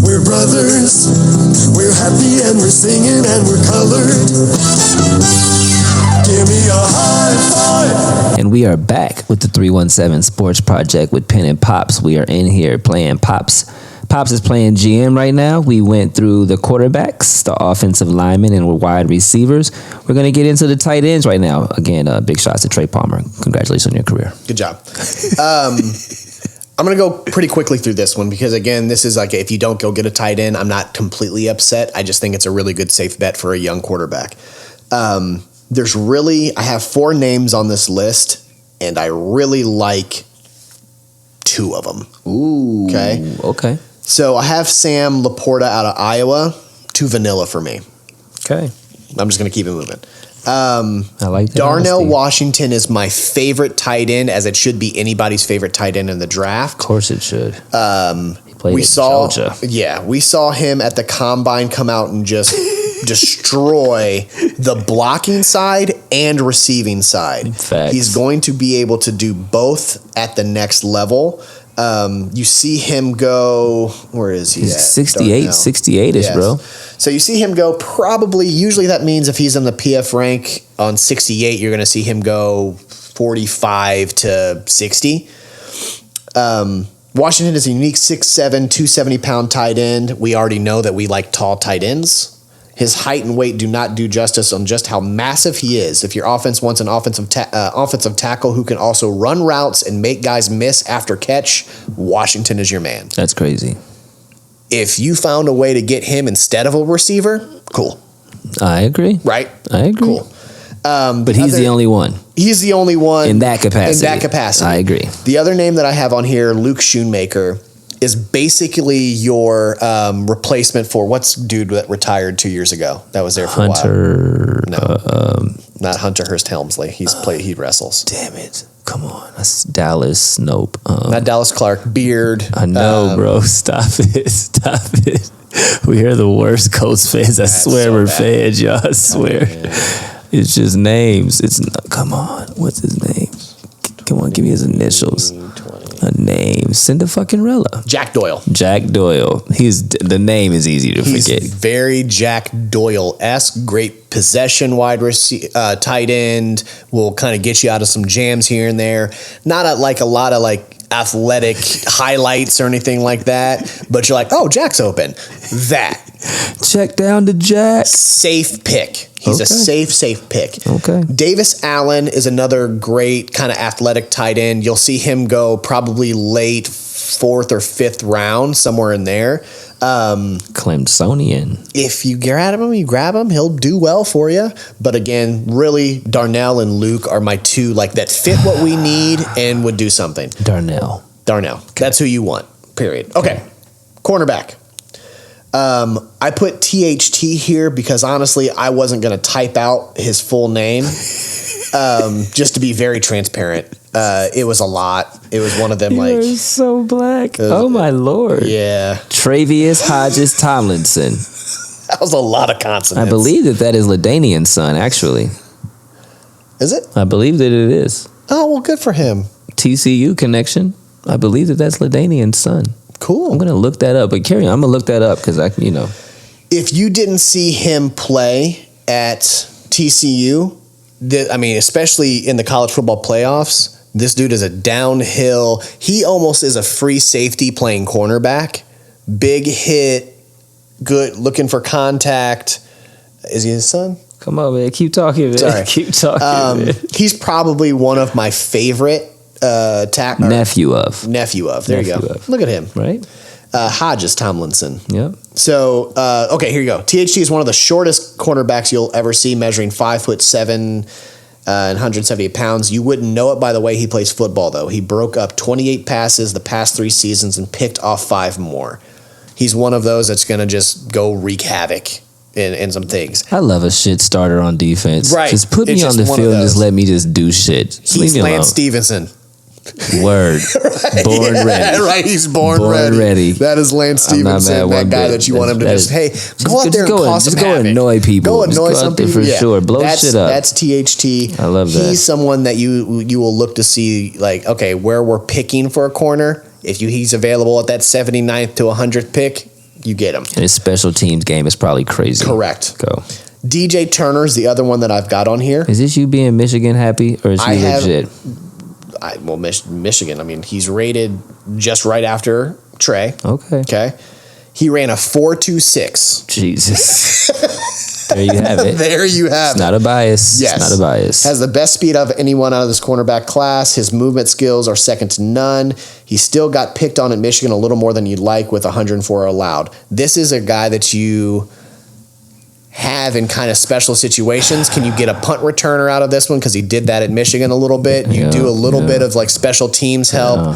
We're brothers, we're happy and we're singing and we're colored. Give me a high five. And we are back with the 317 Sports Project with Pen and Pops. We are in here playing Pops. Pops is playing GM right now. We went through the quarterbacks, the offensive linemen, and wide receivers. We're going to get into the tight ends right now. Again, big shots to Trey Palmer. Congratulations on your career. Good job. I'm going to go pretty quickly through this one because, again, this is like if you don't go get a tight end, I'm not completely upset. I just think it's a really good safe bet for a young quarterback. I have 4 names on this list, and I really like 2 of them. Ooh. Okay. So I have Sam Laporta out of Iowa, too vanilla for me. Okay. I'm just going to keep it moving. I like that. Darnell honesty. Washington is my favorite tight end, as it should be anybody's favorite tight end in the draft. Of course it should. He played at Georgia. Yeah, we saw him at the combine come out and just destroy the blocking side and receiving side. Facts. He's going to be able to do both at the next level. You see him go, where is he? He's at? 68-ish, Yes. bro. So you see him go probably, usually that means if he's in the PF rank on 68, you're going to see him go 45 to 60. Washington is a unique 6'7", 270-pound tight end. We already know that we like tall tight ends. His height and weight do not do justice on just how massive he is. If your offense wants an offensive tackle who can also run routes and make guys miss after catch, Washington is your man. That's crazy. If you found a way to get him instead of a receiver, cool. I agree. Right? I agree. Cool. But he's the only one. He's the only one. In that capacity. I agree. The other name that I have on here, Luke Schoonmaker, is basically your replacement for what's dude that retired 2 years ago that was there for a while. Hunter. Not Hunter Hurst Helmsley. He wrestles. Damn it. Come on. That's Dallas. Nope. Not Dallas Clark. Beard. I know, bro. Stop it. Stop it. We are the worst Colts fans. I swear so we're fans, y'all. I swear. It's just names. Come on. What's his name? Come on, give me his initials. A name. Cinderella. Jack Doyle. Jack Doyle. The name is easy to forget. He's very Jack Doyle-esque. Great possession tight end. Will kind of get you out of some jams here and there. Not a lot of athletic highlights or anything like that. But you're like, oh, Jack's open. That. Check down to Jack. Safe pick. He's a safe pick. Okay. Davis Allen is another great kind of athletic tight end. You'll see him go probably late 4th or 5th round, somewhere in there. Clemsonian. If you grab him, he'll do well for you. But again, really, Darnell and Luke are my 2 that fit what we need and would do something. Darnell. Okay. That's who you want, period. Okay. Cornerback. I put THT here because honestly, I wasn't going to type out his full name. Just to be very transparent. It was a lot. It was one of them You're so black. Oh my Lord. Yeah. Travius Hodges Tomlinson. That was a lot of consonants. I believe that is LaDainian's son, actually. Is it? I believe that it is. Oh, well, good for him. TCU connection. I believe that's LaDainian's son. Cool. I'm going to look that up. But carry on. I'm going to look that up because If you didn't see him play at TCU, especially in the college football playoffs, this dude is a downhill. He almost is a free safety playing cornerback. Big hit, good, looking for contact. Is he his son? Come on, man. Keep talking, man. Sorry. Keep talking, man. He's probably one of my favorite nephew of. There you go. Look at him. Right? Hodges Tomlinson. Yep. So, okay, here you go. THT is one of the shortest cornerbacks you'll ever see, measuring 5'7" and 178 pounds. You wouldn't know it by the way he plays football, though. He broke up 28 passes the past 3 seasons and picked off 5 more. He's one of those that's going to just go wreak havoc in some things. I love a shit starter on defense. Right. Just put me on the field and just let me just do shit. Just He's Lance Stevenson. Word. Right. Born ready. Right, he's born ready. That is Lance Stevenson, that guy that you want him to go out there and cause some havoc. Go annoy people. Go annoy some people. For sure. Blow shit up. That's THT. I love that. He's someone that you will look to see, okay, where we're picking for a corner. If he's available at that 79th to 100th pick, you get him. And his special teams game is probably crazy. Correct. Go. DJ Turner's the other one that I've got on here. Is this you being Michigan happy, or is he legit? Michigan. I mean, he's rated just right after Trey. Okay. He ran a 4.26. Jesus. There you have it. There you have It's not a bias. Yes. It's not a bias. Has the best speed of anyone out of this cornerback class. His movement skills are second to none. He still got picked on at Michigan a little more than you'd like with 104 allowed. This is a guy that you have in kind of special situations. Can you get a punt returner out of this one? Because he did that at Michigan a little bit. You do a little bit of like special teams help.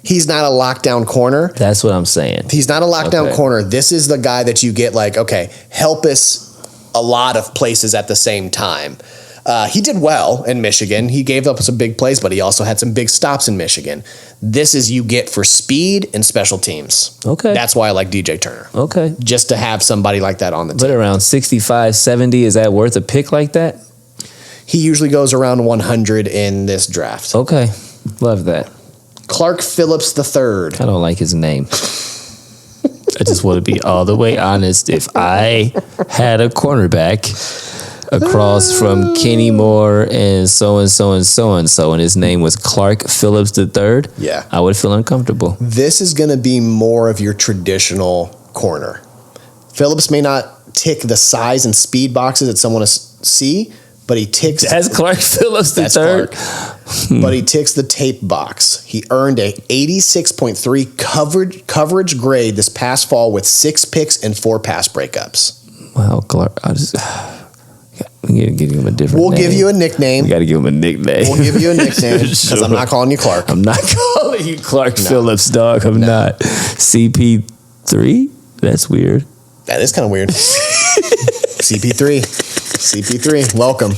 He's not a lockdown corner. That's what I'm saying. He's not a lockdown corner. This is the guy that you get like, okay, help us a lot of places at the same time. He did well in Michigan. He gave up some big plays, but he also had some big stops in Michigan. This is you get for speed and special teams. Okay. That's why I like DJ Turner. Okay. Just to have somebody like that on the team. But around 65, 70, is that worth a pick like that? He usually goes around 100 in this draft. Okay. Love that. Clark Phillips III. I don't like his name. I just want to be all the way honest. If I had a cornerback across from Kenny Moore and so and so and so and so, and his name was Clark Phillips III, I would feel uncomfortable. This is going to be more of your traditional corner. Phillips may not tick the size and speed boxes that someone see, but he ticks. That's Clark Phillips III. That's Clark. But he ticks the tape box. He earned a 86.3 coverage grade this past fall with 6 picks and 4 pass breakups. Wow, Clark. We gotta give him a different name. We'll give you a nickname. We got to give him a nickname. We'll give you a nickname because I'm not calling you Clark. I'm not calling you Clark Phillips, dog. I'm not. CP3? That's weird. That is kind of weird. CP3, welcome.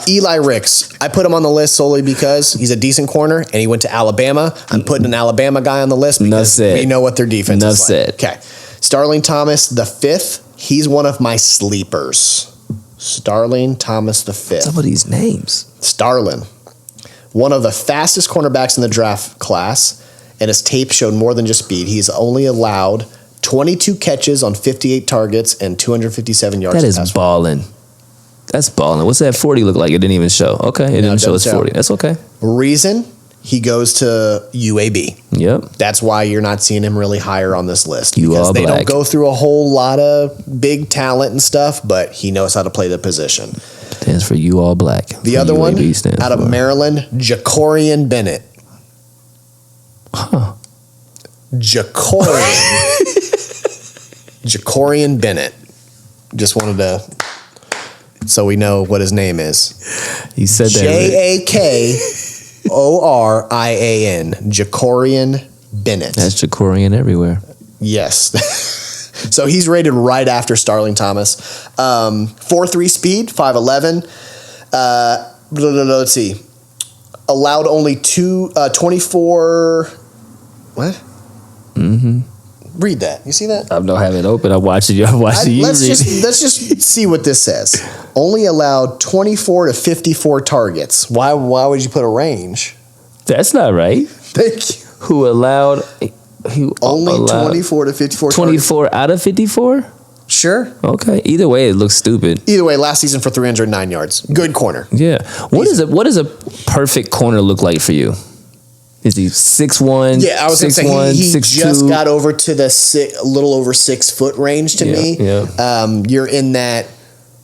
Eli Ricks, I put him on the list solely because he's a decent corner and he went to Alabama. I'm putting an Alabama guy on the list because we know what their defense is like. Okay. Starling Thomas the fifth, he's one of my sleepers. Starling Thomas the fifth. Some of these names. Starlin, one of the fastest cornerbacks in the draft class, and his tape showed more than just speed. He's only allowed 22 catches on 58 targets and 257 yards. That is balling. That's balling. What's that 40 look like? It didn't even show. Okay, it didn't show it's 40. That's okay. Reason, he goes to UAB. Yep. That's why you're not seeing him really higher on this list. Because they don't go through a whole lot of big talent and stuff, but he knows how to play the position. Stands for you all black. The other one, out of Maryland, Jacorian Bennett. Huh. Jacorian Bennett. Just wanted to, so we know what his name is. He said that. Jakorian. Jacorian Bennett. That's Jacorian everywhere. Yes. So he's rated right after Starling Thomas. 4.3 speed, 5'11". Let's see. Allowed only 24. What? Mm-hmm. Read that. You see that? I don't have it open. I'm watching you. Let's just see what this says. Only allowed 24 to 54 targets. Why would you put a range? That's not right. Thank you. Who allowed? Only 24 to 54 24 targets. out of 54? Sure. Okay. Either way, it looks stupid. Either way, last season for 309 yards. Good corner. Yeah. What does a perfect corner look like for you? Is he 6'1"? Yeah, I was going to say he just got over to the a little over 6 foot range to me. Yeah. You're in that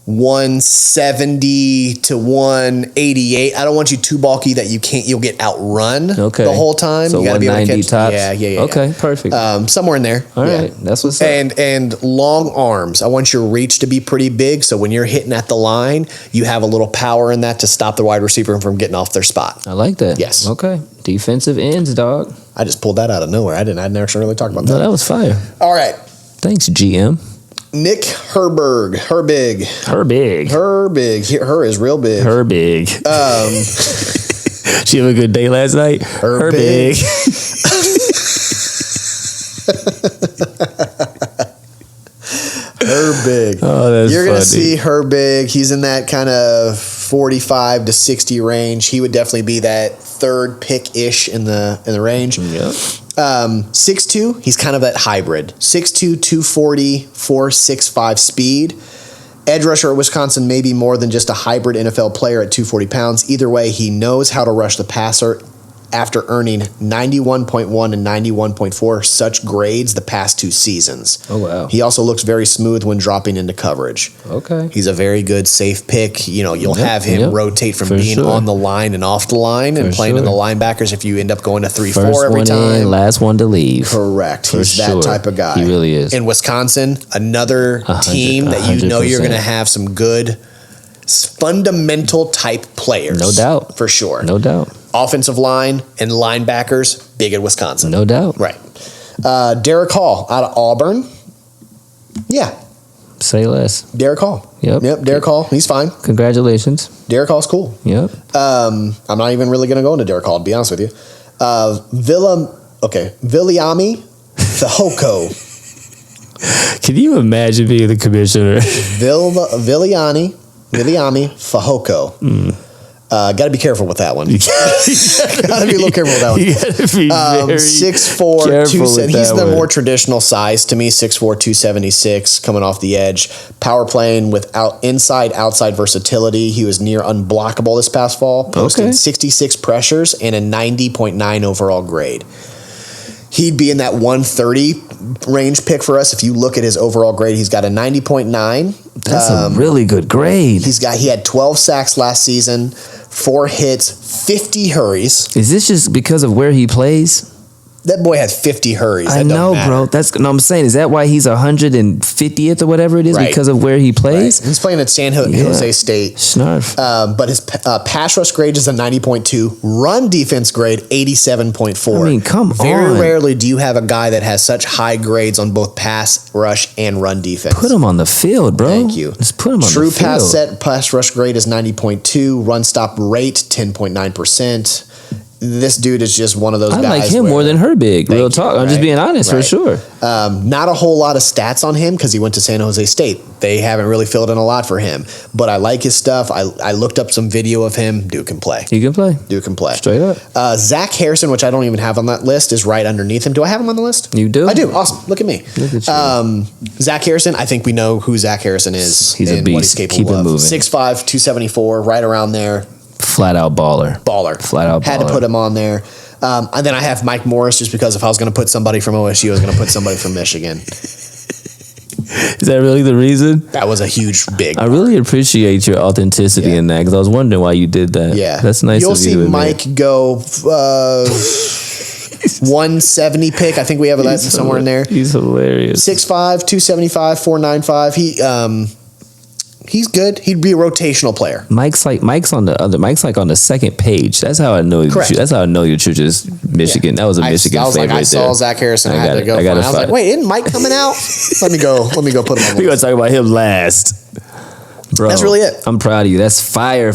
170 to 188. I don't want you too bulky that you'll get outrun the whole time. So you got to be able to catch. Tops. Yeah. Okay, perfect. Somewhere in there. All right, that's what's up. And long arms. I want your reach to be pretty big, so when you're hitting at the line, you have a little power in that to stop the wide receiver from getting off their spot. I like that. Yes. Okay. Defensive ends, dog. I just pulled that out of nowhere. I'd never really talked about that. No, that was fire. All right. Thanks, GM. Nick Herbig. Her big. Her is real big. Her big. She have a good day last night. Her big. Herbig. Oh, that's You're going to funny. see Herbig. He's in that kind of 45 to 60 range. He would definitely be that third pick ish in the range. Yeah. 6'2", he's kind of that hybrid. 6'2", 240, 4.65 speed. Edge rusher at Wisconsin may be more than just a hybrid NFL player at 240 pounds. Either way, he knows how to rush the passer after earning 91.1 and 91.4 such grades the past 2 seasons. Oh, wow. He also looks very smooth when dropping into coverage. Okay. He's a very good, safe pick. You know, you'll have him rotate from being on the line and off the line and playing in the linebackers if you end up going to 3-4 every time. In, last one to leave. Correct. He's that type of guy. He really is. In Wisconsin, another team that you know you're going to have some good fundamental type players. No doubt. For sure. No doubt. Offensive line and linebackers, big at Wisconsin. No doubt. Right. Derek Hall out of Auburn. Yeah. Say less. Derek Hall. Yep. Derek Hall. He's fine. Congratulations. Derek Hall's cool. Yep. I'm not even really going to go into Derek Hall, to be honest with you. Viliami Fehoko. Can you imagine being the commissioner? Viliami Fehoko. Got to be careful with that one. Got to be a little careful with that one. You got to be very 6'4", careful with he's that the one. more traditional size to me. 6'4", 276, coming off the edge. Power playing with inside-outside versatility. He was near unblockable this past fall, posting 66 pressures and a 90.9 overall grade. He'd be in that 130 range pick for us. If you look at his overall grade, he's got a 90.9. That's a really good grade. He had 12 sacks last season, 4 hits, 50 hurries. Is this just because of where he plays? That boy had 50 hurries. I know, bro. I'm saying, is that why he's 150th or whatever it is? Right. Because of where he plays? Right. He's playing at San Jose State. Snarf. But his pass rush grade is a 90.2. Run defense grade, 87.4. I mean, come on. Very rarely do you have a guy that has such high grades on both pass rush and run defense. Put him on the field, bro. Thank you. Just put him on True the field. pass rush grade is 90.2. Run stop rate, 10.9%. This dude is just one of those guys. I like him more than Herbig. Real talk. I'm just being honest for sure. Not a whole lot of stats on him because he went to San Jose State. They haven't really filled in a lot for him. But I like his stuff. I looked up some video of him. Dude can play. He can play. Dude can play. Straight up. Zach Harrison, which I don't even have on that list, is right underneath him. Do I have him on the list? You do? I do. Awesome. Look at me. Look at you. Zach Harrison, I think we know who Zach Harrison is. He's a beast. What he's capable Keep him of. moving. 6'5", 274, right around there. Flat out baller. Flat out Had to baller. put him on there. And then I have Mike Morris just because if I was going to put somebody from OSU, I was going to put somebody from Michigan. Is that really the reason? That was a huge, big. I really appreciate your authenticity in that because I was wondering why you did that. Yeah. That's nice You'll of you see to admit. Mike go 170 pick. I think we have that somewhere in there. He's hilarious. 6'5", 275, 495. He's good. He'd be a rotational player. Mike's like on the second page. That's how I know. Correct. That's how I know you're true. Just Michigan. That was a Michigan I was favorite. like, I saw Zach Harrison. I had to go. I was like, wait, isn't Mike coming out? Let me go put him on. We're gonna talk about him last, bro. That's really it. I'm proud of you. That's fire.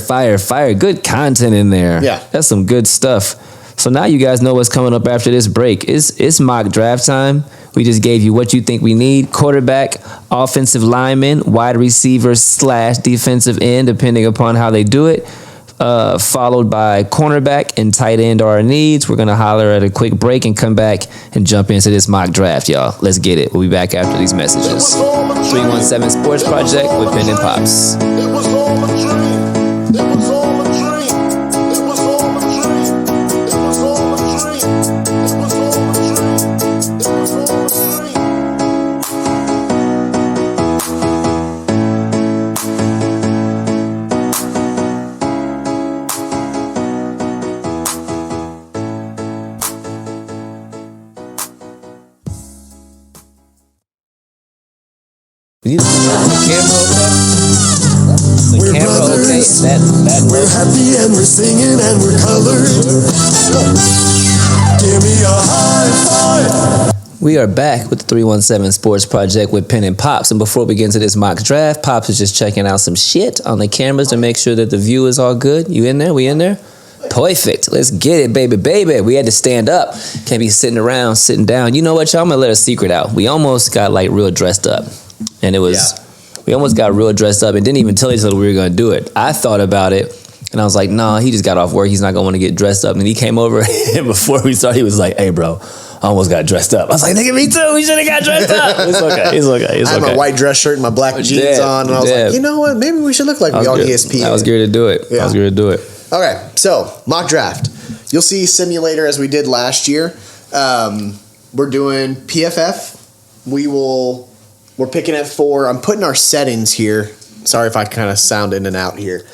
Good content in there. Yeah, that's some good stuff. So now you guys know what's coming up after this break. It's mock draft time. We just gave you what you think we need: quarterback, offensive lineman, wide receiver / defensive end, depending upon how they do it. Followed by cornerback and tight end are our needs. We're gonna holler at a quick break and come back and jump into this mock draft, y'all. Let's get it. We'll be back after these messages. 317 Sports Project with Pen and Pops. We're brothers. We're happy and we're singing and we're colored. Give me a high five. We are back with the 317 Sports Project with Pen and Pops. And before we get into this mock draft, Pops is just checking out some shit on the cameras to make sure that the view is all good. You in there? We in there? Perfect. Let's get it, baby. We had to stand up. Can't be sitting around, sitting down. You know what, y'all? I'm going to let a secret out. We almost got like real dressed up. And it was... Yeah. We almost got real dressed up and didn't even tell each other we were going to do it. I thought about it, and And I was like, nah, he just got off work. He's not going to want to get dressed up. And he came over, and before we started, he was like, hey, bro, I almost got dressed up. I was like, nigga, me too. We should have got dressed up. It's okay. It's okay. It's I had my white dress shirt and my black jeans on, and I was like, you know what? Maybe we should look like we on ESPN. I was geared to do it. Yeah. I was geared to do it. Okay, so mock draft. You'll see simulator as we did last year. We're doing PFF. We're picking at 4. I'm putting our settings here. Sorry if I kind of sound in and out here.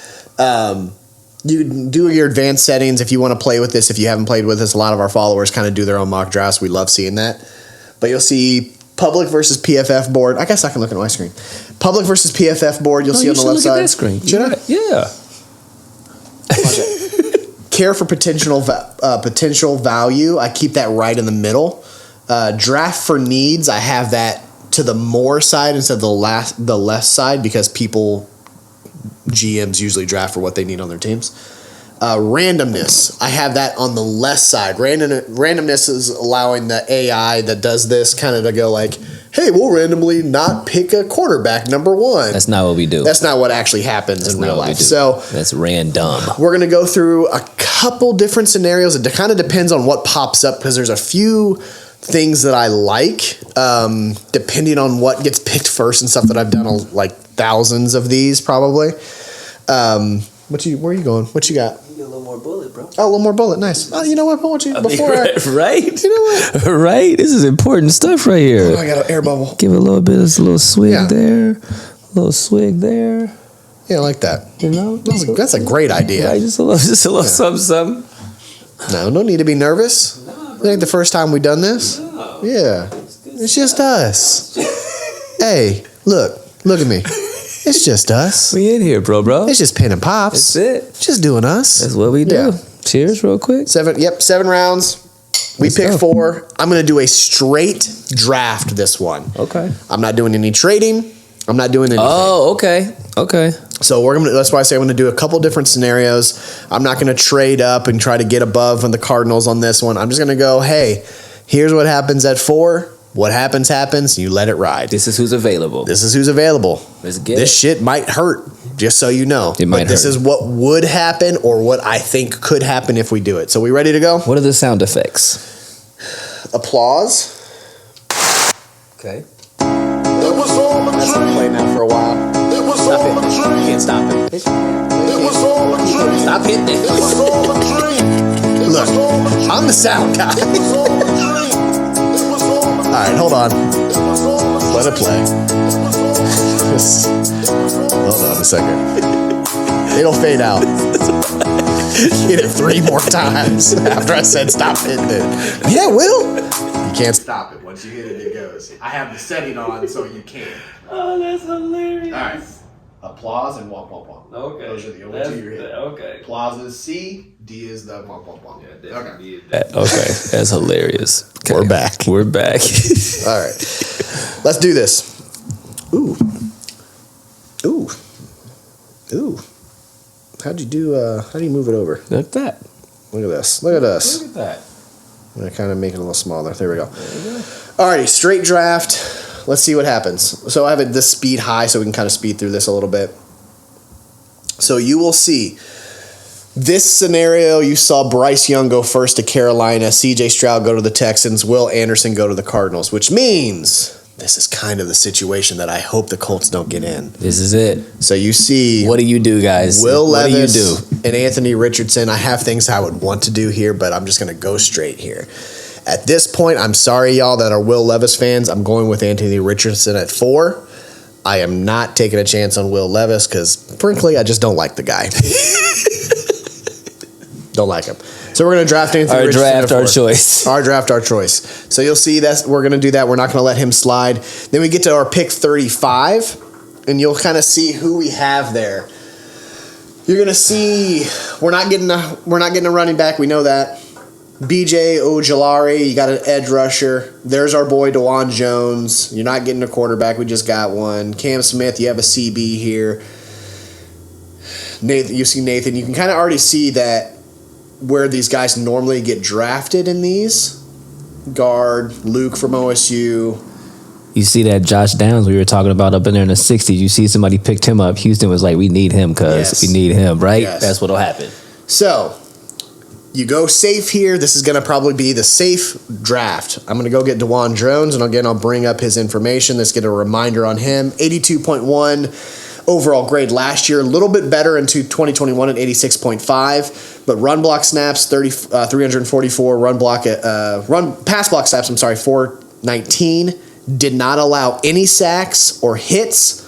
You can do your advanced settings if you want to play with this. If you haven't played with us, a lot of our followers kind of do their own mock drafts. We love seeing that. But you'll see public versus PFF board. I guess I can look at my screen. Public versus PFF board. You'll see on the left side. Look at that screen. Should I? Yeah. Care for potential value. I keep that right in the middle. Draft for needs. I have that to the more side instead of the less side because GMs usually draft for what they need on their teams. Randomness. I have that on the less side. Randomness is allowing the AI that does this kind of to go like, hey, we'll randomly not pick a quarterback number 1. That's not what we do. That's not what actually happens in real life. So that's random. We're going to go through a couple different scenarios. It kind of depends on what pops up because there's a few things that I like, depending on what gets picked first and stuff that I've done like thousands of these probably. Where are you going? What you got? You get a little more bullet, bro. Oh, a little more bullet. Nice. Oh, you know what? I want you before right? You know what? Right? This is important stuff right here. Oh, I got an air bubble. Give a little bit of a little swig there. A little swig there. Yeah, I like that. You know? That's a great idea. Right? Just a little something. No need to be nervous. It ain't the first time we've done this. No. Yeah. It's just us. Hey, look at me. It's just us. We in here, bro. It's just pen and pops. That's it. Just doing us. That's what we do. Yeah. Cheers, real quick. 7 rounds. We pick 4. I'm going to do a straight draft this one. Okay. I'm not doing any trading. I'm not doing anything. Oh, okay. So that's why I say I'm going to do a couple different scenarios. I'm not going to trade up and try to get above on the Cardinals on this one. I'm just going to go, hey, here's what happens at 4. What happens, you let it ride. This is who's available. Let's get this shit might hurt, just so you know. It might hurt. This is what would happen or what I think could happen if we do it. So we ready to go? What are the sound effects? Applause. Okay. That's been playing now for a while. Stop it. You can't stop it. Stop hitting it. Look, I'm the sound guy. Alright, hold on. Let it play. Hold on a second. It'll fade out. Hit it 3 more times after I said stop hitting it. Yeah, it will. You can't stop it. Once you hit it, it goes. I have the setting on so you can. Oh, that's hilarious. Alright. Applause and womp womp womp. Okay. Those are the only 2 you're hitting. Okay. Applause is C, D is the womp womp womp. Yeah, okay. That's hilarious. Okay. We're back. All right. Let's do this. Ooh. How do you move it over? Like that. Look at this. Look at us. Look at that. I'm going to kind of make it a little smaller. There we go. Alrighty, straight draft. Let's see what happens. So I have this speed high so we can kind of speed through this a little bit. So you will see this scenario. You saw Bryce Young go first to Carolina, CJ Stroud go to the Texans, Will Anderson go to the Cardinals, which means this is kind of the situation that I hope the Colts don't get in. This is it. So you see, what do you do, guys? Will Levis Levis and Anthony Richardson. I have things I would want to do here, but I'm just going to go straight here. At this point, I'm sorry, y'all, that are Will Levis fans. I'm going with Anthony Richardson at 4. I am not taking a chance on Will Levis because, frankly, I just don't like the guy. Don't like him. So we're going to draft Anthony Richardson. Our draft, our choice. So you'll see that we're going to do that. We're not going to let him slide. Then we get to our pick 35, and you'll kind of see who we have there. You're going to see we're not getting a running back. We know that. BJ Ojolari, you got an edge rusher. There's our boy DeJuan Jones. You're not getting a quarterback. We just got one. Cam Smith, you have a CB here. Nathan, you see Nathan. You can kind of already see that where these guys normally get drafted in these. Guard, Luke from OSU. You see that Josh Downs we were talking about up in there in the 60s. You see somebody picked him up. Houston was like, we need him we need him, right? Yes. That's what'll happen. So, you go safe here. This is going to probably be the safe draft. I'm going to go get DeJuan Jones, and again, I'll bring up his information. Let's get a reminder on him. 82.1 overall grade last year. A little bit better into 2021 at 86.5. But run block snaps, 344. Pass block snaps, 419. Did not allow any sacks or hits.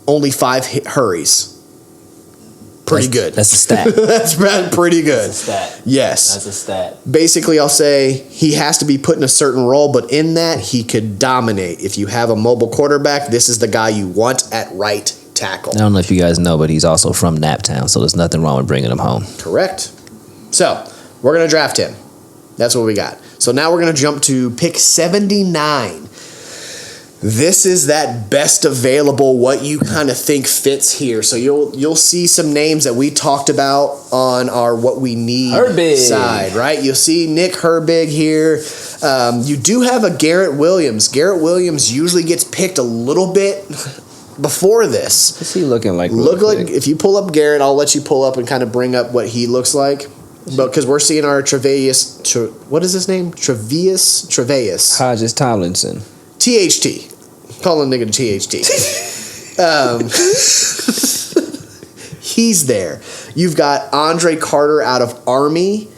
Only 5 hurries. Pretty good. That's a stat. That's pretty good. That's a stat. Yes. That's a stat. Basically, I'll say he has to be put in a certain role, but in that, he could dominate. If you have a mobile quarterback, this is the guy you want at right tackle. I don't know if you guys know, but he's also from Naptown, so there's nothing wrong with bringing him home. Correct. So, we're going to draft him. That's what we got. So now we're going to jump to pick 79. This is that best available, what you kind of think fits here. So you'll see some names that we talked about on our what we need Herbig side, right? You'll see Nick Herbig here. You do have a Garrett Williams. Garrett Williams usually gets picked a little bit before this. What's he looking like? If you pull up Garrett, I'll let you pull up and kind of bring up what he looks like. But because we're seeing our what is his name? Tre'Vius Hodges Tomlinson. THT. Call him nigga THT. He's there. You've got Andre Carter out of Army.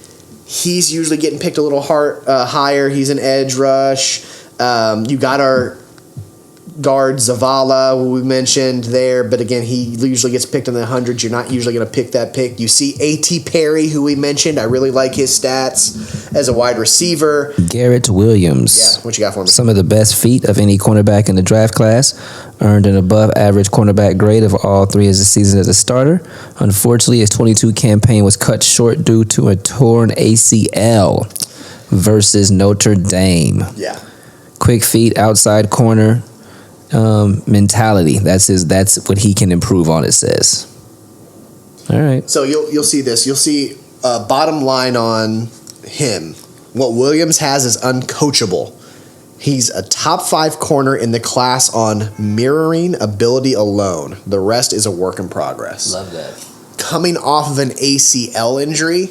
He's usually getting picked a little higher. He's an edge rush. You got our guard Zavala, who we mentioned there, but again, he usually gets picked in the hundreds. You're not usually going to pick that pick. You see A.T. Perry, who we mentioned. I really like his stats as a wide receiver. Garrett Williams. Yeah, what you got for me? Some of the best feet of any cornerback in the draft class. Earned an above-average cornerback grade of all 3 of his seasons as a starter. Unfortunately, his 22 campaign was cut short due to a torn ACL versus Notre Dame. Yeah. Quick feet, outside corner. Mentality. That's what he can improve on, it says. All right. So you'll see this. You'll see bottom line on him. What Williams has is uncoachable. He's a top 5 corner in the class on mirroring ability alone. The rest is a work in progress. Love that. Coming off of an ACL injury,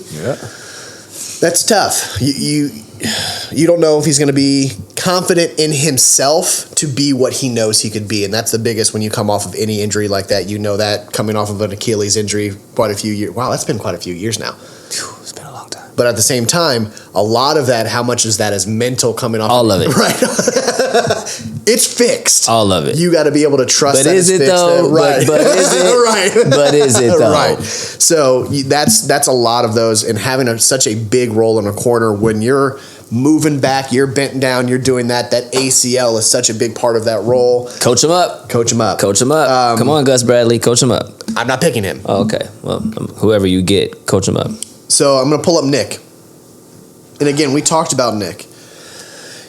that's tough. You don't know if he's going to be confident in himself to be what he knows he could be, and that's the biggest when you come off of any injury like that. You know that coming off of an Achilles injury quite a few years. Wow, that's been quite a few years now. It's been a long time. But at the same time, a lot of that, how much is that is mental coming off? All of it. Right. It's fixed. All of it. You got to be able to trust but that is it's it fixed. though? Right. But is it? Right. But is it though? Right. So that's a lot of those, and having such a big role in a corner when you're moving back, you're bent down, you're doing that ACL is such a big part of that role. Coach him up. Coach him up. Coach him up. Come on, Gus Bradley. Coach him up. I'm not picking him. Oh, okay. Well, whoever you get, coach him up. So I'm going to pull up Nick. And again, we talked about Nick.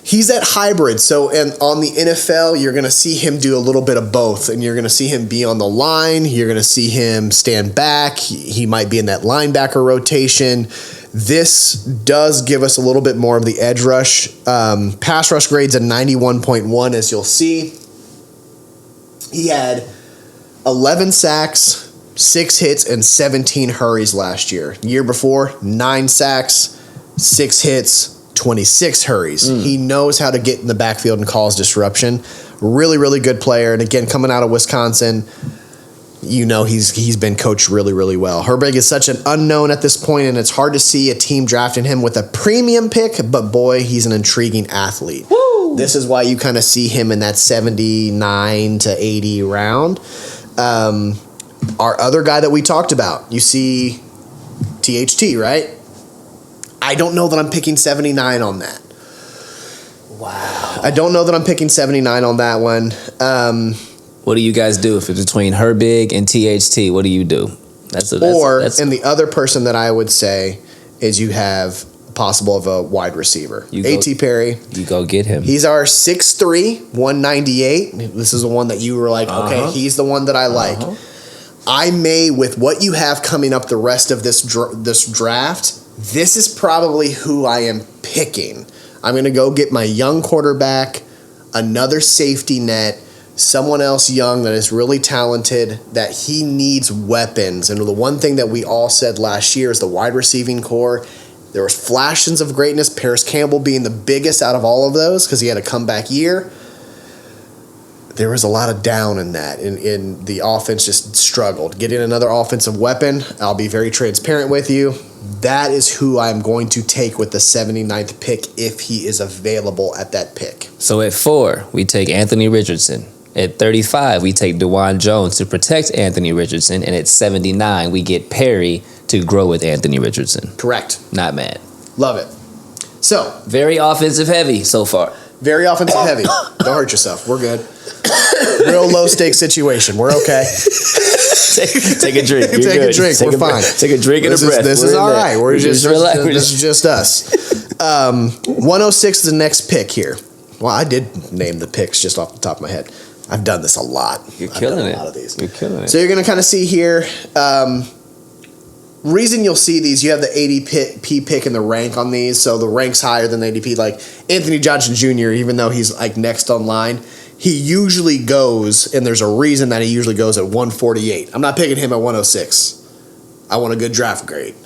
He's that hybrid. So on the NFL, you're going to see him do a little bit of both. And you're going to see him be on the line. You're going to see him stand back. He might be in that linebacker rotation. This does give us a little bit more of the edge rush. Pass rush grade's a 91.1, as you'll see. He had 11 sacks, 6 hits, and 17 hurries last year. Year before, 9 sacks, 6 hits, 26 hurries. He knows how to get in the backfield and cause disruption. Really, really good player. And again, coming out of Wisconsin, you know he's been coached really, really well. Herbig is such an unknown at this point, and it's hard to see a team drafting him with a premium pick, but boy, he's an intriguing athlete. Woo! This is why you kind of see him in that 79 to 80 round. Our other guy that we talked about, you see THT, right? I don't know that I'm picking 79 on that. Wow. I don't know that I'm picking 79 on that one. What do you guys do if it's between Herbig and THT? What do you do? And the other person that I would say is you have possible of a wide receiver. A.T. Perry. You go get him. He's our 6'3", 198. This is the one that you were like, okay, he's the one that I like. I may, with what you have coming up the rest of this draft, this is probably who I am picking. I'm going to go get my young quarterback, another safety net, someone else young that is really talented, that he needs weapons. And the one thing that we all said last year is the wide receiving core. There was flashes of greatness, Paris Campbell being the biggest out of all of those because he had a comeback year. There was a lot of down in that. In the offense just struggled. Getting another offensive weapon, I'll be very transparent with you. That is who I'm going to take with the 79th pick if he is available at that pick. So at 4, we take Anthony Richardson. At 35, we take DeJuan Jones to protect Anthony Richardson. And at 79, we get Perry to grow with Anthony Richardson. Correct. Not mad. Love it. So, very offensive heavy so far. Very offensive heavy. Don't hurt yourself. We're good. Real low stakes situation. We're okay. Take a drink. You're take good. a drink. We're fine. Take a drink and a breath. This is all right. We're just relax. This is just us. 106 is the next pick here. Well, I did name the picks just off the top of my head. I've done this a lot. You're killing it. A lot of these. You're killing it. So you're going to kind of see here. Reason you'll see these, you have the ADP pick and the rank on these. So the rank's higher than the ADP. Like Anthony Johnson Jr., even though he's like next on line, he usually goes, and there's a reason that he usually goes at 148. I'm not picking him at 106. I want a good draft grade.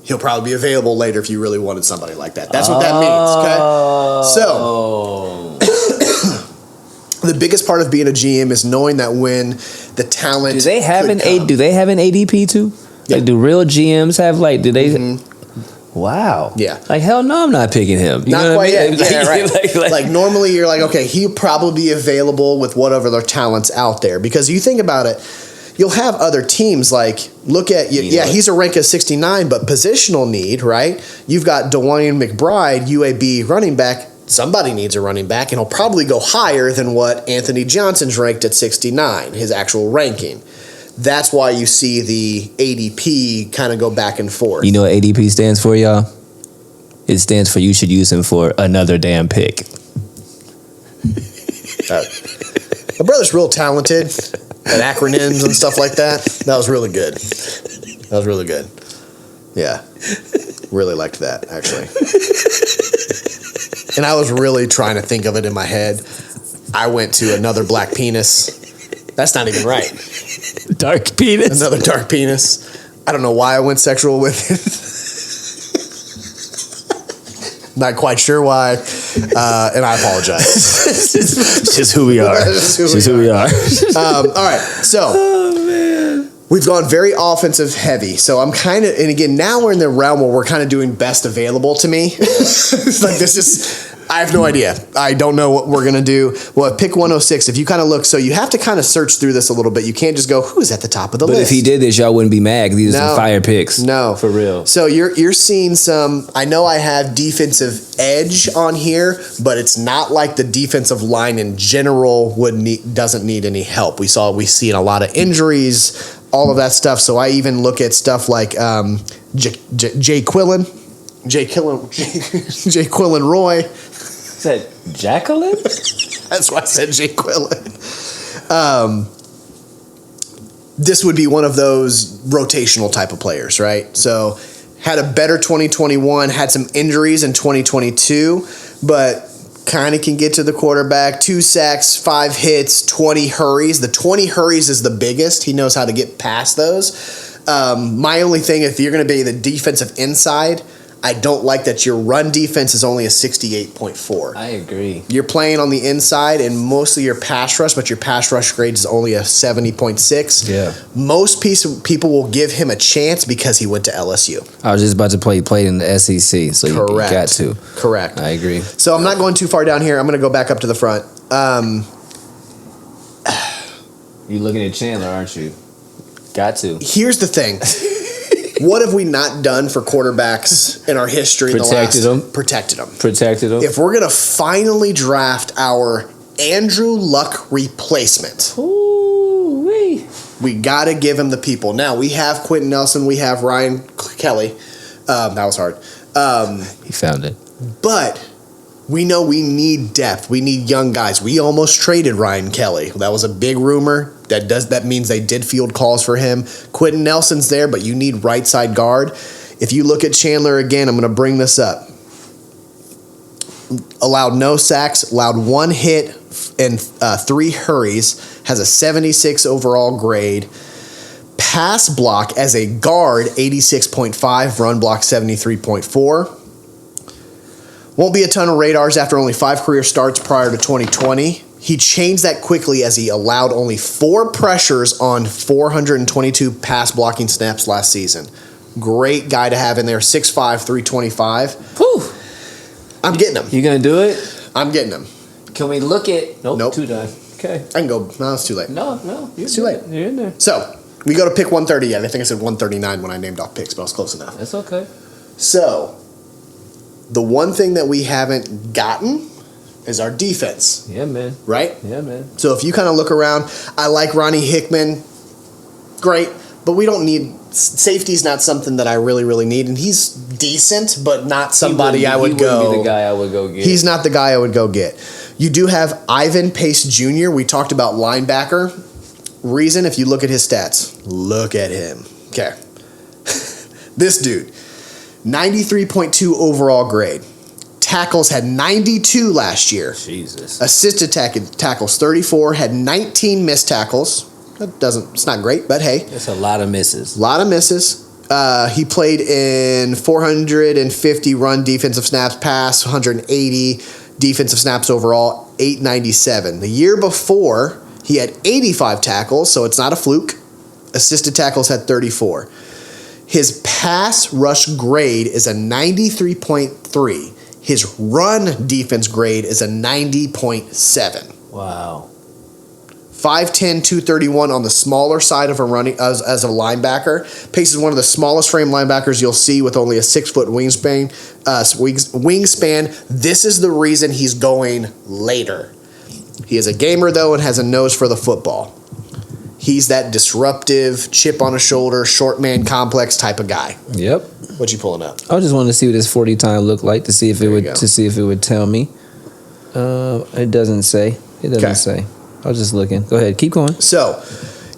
He'll probably be available later if you really wanted somebody like that. That's what that means, okay? So, the biggest part of being a GM is knowing that when the talent do they have an ADP too? Yeah. Like, do real GMs have do they? Mm-hmm. Wow. Yeah. Like, hell no, I'm not picking him. You Not know quite what I mean? yet. Yeah, right. Like normally you're like, okay, he'll probably be available with whatever their talent's out there. Because you think about it, you'll have other teams like, look at, he's a rank of 69, but positional need, right? You've got Dwayne McBride, UAB running back. Somebody needs a running back, and he'll probably go higher than what Anthony Johnson's ranked at 69, his actual ranking. That's why you see the ADP kind of go back and forth. You know what ADP stands for, y'all? It stands for you should use him for another damn pick. My brother's real talented at acronyms and stuff like that. That was really good. Yeah. Really liked that, actually. And I was really trying to think of it in my head. I went to another black penis. That's not even right. Dark penis. Another dark penis. I don't know why I went sexual with it. Not quite sure why. And I apologize. It's just who we are. It's just who we are. All right. So, we've gone very offensive heavy. So I'm kind of, and again, now we're in the realm where we're kind of doing best available to me. It's like this is, I have no idea. I don't know what we're going to do. Well, pick 106, if you kind of look, so you have to kind of search through this a little bit. You can't just go, who's at the top of the list? But if he did this, y'all wouldn't be mad. These are some fire picks. No. For real. So you're seeing some, I know I have defensive edge on here, but it's not like the defensive line in general doesn't need any help. We've seen a lot of injuries, all of that stuff. So I even look at stuff like Jay Quillen Roy. Said Jacqueline? That's why I said Jay Quillen. This would be one of those rotational type of players, right? So had a better 2021, had some injuries in 2022, but kind of can get to the quarterback. 2 sacks, 5 hits, 20 hurries. The 20 hurries is the biggest. He knows how to get past those. My only thing, if you're going to be the defensive inside, I don't like that your run defense is only a 68.4. I agree. You're playing on the inside and mostly your pass rush, but your pass rush grade is only a 70.6. Yeah. Most people will give him a chance because he went to LSU. I was just about to play in the SEC, so you got to. Correct. I agree. So I'm not going too far down here. I'm going to go back up to the front. You're looking at Chandler, aren't you? Got to. Here's the thing. What have we not done for quarterbacks in our history? Protected them. Protected them. If we're going to finally draft our Andrew Luck replacement, we got to give him the people. Now, we have Quentin Nelson. We have Ryan Kelly. That was hard. He found it. But we know we need depth. We need young guys. We almost traded Ryan Kelly. That was a big rumor. That means they did field calls for him. Quentin Nelson's there, but you need right side guard. If you look at Chandler again, I'm going to bring this up. Allowed no sacks, allowed 1 hit, and 3 hurries, has a 76 overall grade. Pass block as a guard, 86.5, run block 73.4. Won't be a ton of radars after only 5 career starts prior to 2020. He changed that quickly as he allowed only 4 pressures on 422 pass blocking snaps last season. Great guy to have in there, 6'5", 325. Whew. I'm getting him. You gonna do it? I'm getting him. Can we look at? Nope. Too done. Okay. I can go. No, it's too late. No. It's too late. You're in there. So, we go to pick 130 yet. I think I said 139 when I named off picks, but I was close enough. That's okay. So, the one thing that we haven't gotten is our defense. Yeah, man. Right? Yeah, man. So, if you kind of look around, I like Ronnie Hickman. Great. But we don't need... Safety's not something that I really, really need. And he's decent, but not somebody I would go... He wouldn't be the guy I would go get. He's not the guy I would go get. You do have Ivan Pace Jr. We talked about linebacker. Reason, if you look at his stats. Look at him. Okay. This dude. 93.2 overall grade. Tackles had 92 last year. Jesus. Assisted tackles 34. Had 19 missed tackles. It's not great, but hey. That's a lot of misses. A lot of misses. He played in 450 run defensive snaps, pass 180 defensive snaps overall, 897. The year before, he had 85 tackles, so it's not a fluke. Assisted tackles had 34. His pass rush grade is a 93.3. His run defense grade is a 90.7. Wow. 5'10", 231 on the smaller side of a running as a linebacker. Pace is one of the smallest frame linebackers you'll see with only a 6-foot wingspan. This is the reason he's going later. He is a gamer, though, and has a nose for the football. He's that disruptive, chip on a shoulder, short man complex type of guy. Yep. What you pulling up? I just wanted to see what his 40 time looked like to see if it would tell me. It doesn't say. Say. I was just looking. Go ahead. Keep going. So,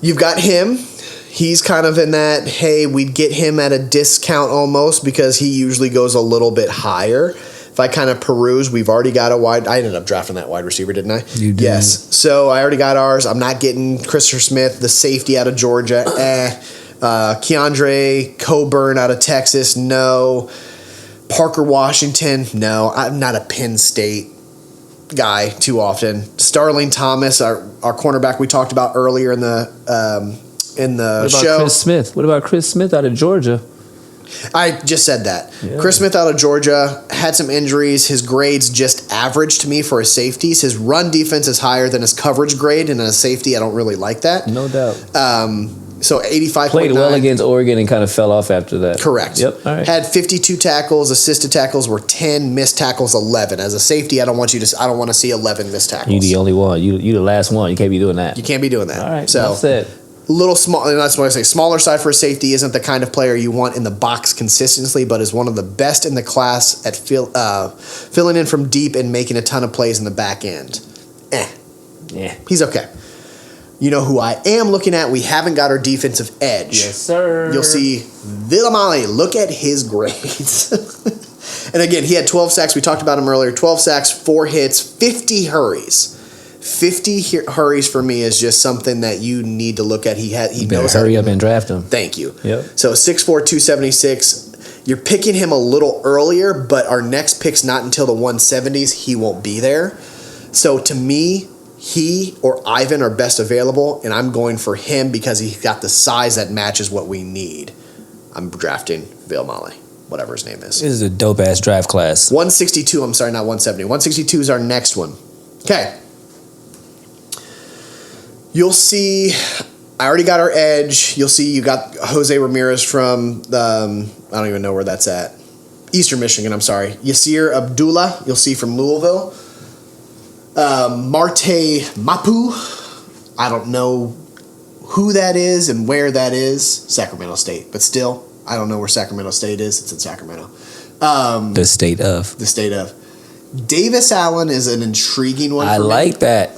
you've got him. He's kind of in that, hey, we'd get him at a discount almost because he usually goes a little bit higher. If I kind of peruse, we've already got a wide... I ended up drafting that wide receiver, didn't I? You did. Yes. So, I already got ours. I'm not getting Christopher Smith, the safety out of Georgia. Keandre Coburn out of Texas. No. Parker Washington. No. I'm not a Penn State guy too often. Starling Thomas, our cornerback we talked about earlier in the show. What about Chris Smith out of Georgia? I just said that. Yeah. Chris Smith out of Georgia had some injuries. His grade's just average to me for his safeties. His run defense is higher than his coverage grade, and as a safety, I don't really like that. No doubt. So 85.9. Played well against Oregon and kind of fell off after that. Correct. Yep. All right. Had 52 tackles. Assisted tackles were 10. Missed tackles 11. As a safety, I don't want to see 11 missed tackles. You the only one. You the last one. You can't be doing that. You can't be doing that. All right. So That's it. little small, and that's what I say. Smaller side for a safety isn't the kind of player you want in the box consistently, but is one of the best in the class at filling in from deep and making a ton of plays in the back end. Yeah. He's okay. You know who I am looking at? We haven't got our defensive edge. Yes, sir. You'll see Villamale. Look at his grades. And again, he had 12 sacks. We talked about him earlier. 12 sacks, 4 hits, 50 hurries. 50 hurries for me is just something that you need to look at. He knows how to hurry up and draft him. Thank you. Yep. So 6'4", 276. You're picking him a little earlier, but our next pick's not until the 170s. He won't be there. So to me, he or Ivan are best available, and I'm going for him because he's got the size that matches what we need. I'm drafting Villamale, whatever his name is. This is a dope-ass draft class. 162, I'm sorry, not 170. 162 is our next one. Okay. You'll see, I already got our edge. You'll see you got Jose Ramirez from, I don't even know where that's at. Eastern Michigan, I'm sorry. Yasir Abdullah, you'll see from Louisville. Marte Mapu, I don't know who that is and where that is. Sacramento State, but still, I don't know where Sacramento State is. It's in Sacramento. The state of. The state of. Davis Allen is an intriguing one. I like that.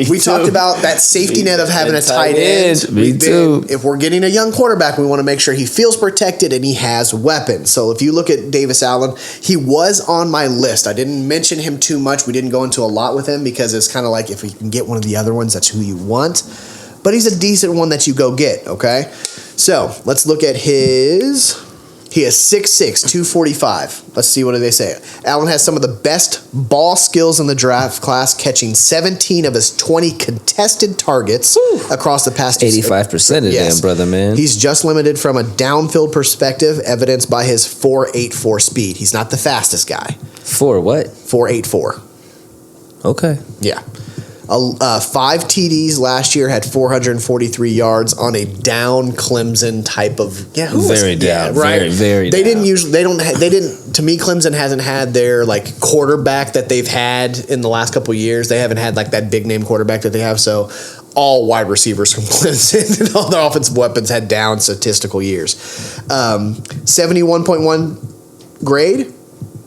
We talked about that safety net of having a tight end. Me too. If we're getting a young quarterback, we want to make sure he feels protected and he has weapons. So if you look at Davis Allen, he was on my list. I didn't mention him too much. We didn't go into a lot with him because it's kind of like if we can get one of the other ones, that's who you want. But he's a decent one that you go get, okay? So let's look at his... He is 6'6", 245. Let's see, what do they say? Allen has some of the best ball skills in the draft class, catching 17 of his 20 contested targets across the past 85% of them, brother, man. He's just limited from a downfield perspective, evidenced by his 4.84 speed. He's not the fastest guy. 4.84. Okay. Yeah. 5 TDs last year, had 443 yards on a down Clemson type of very down, right? Very They down. didn't. To me, Clemson hasn't had their like quarterback that they've had in the last couple of years. They haven't had like that big name quarterback that they have. So all wide receivers from Clemson and all their offensive weapons had down statistical years. 71.1 grade.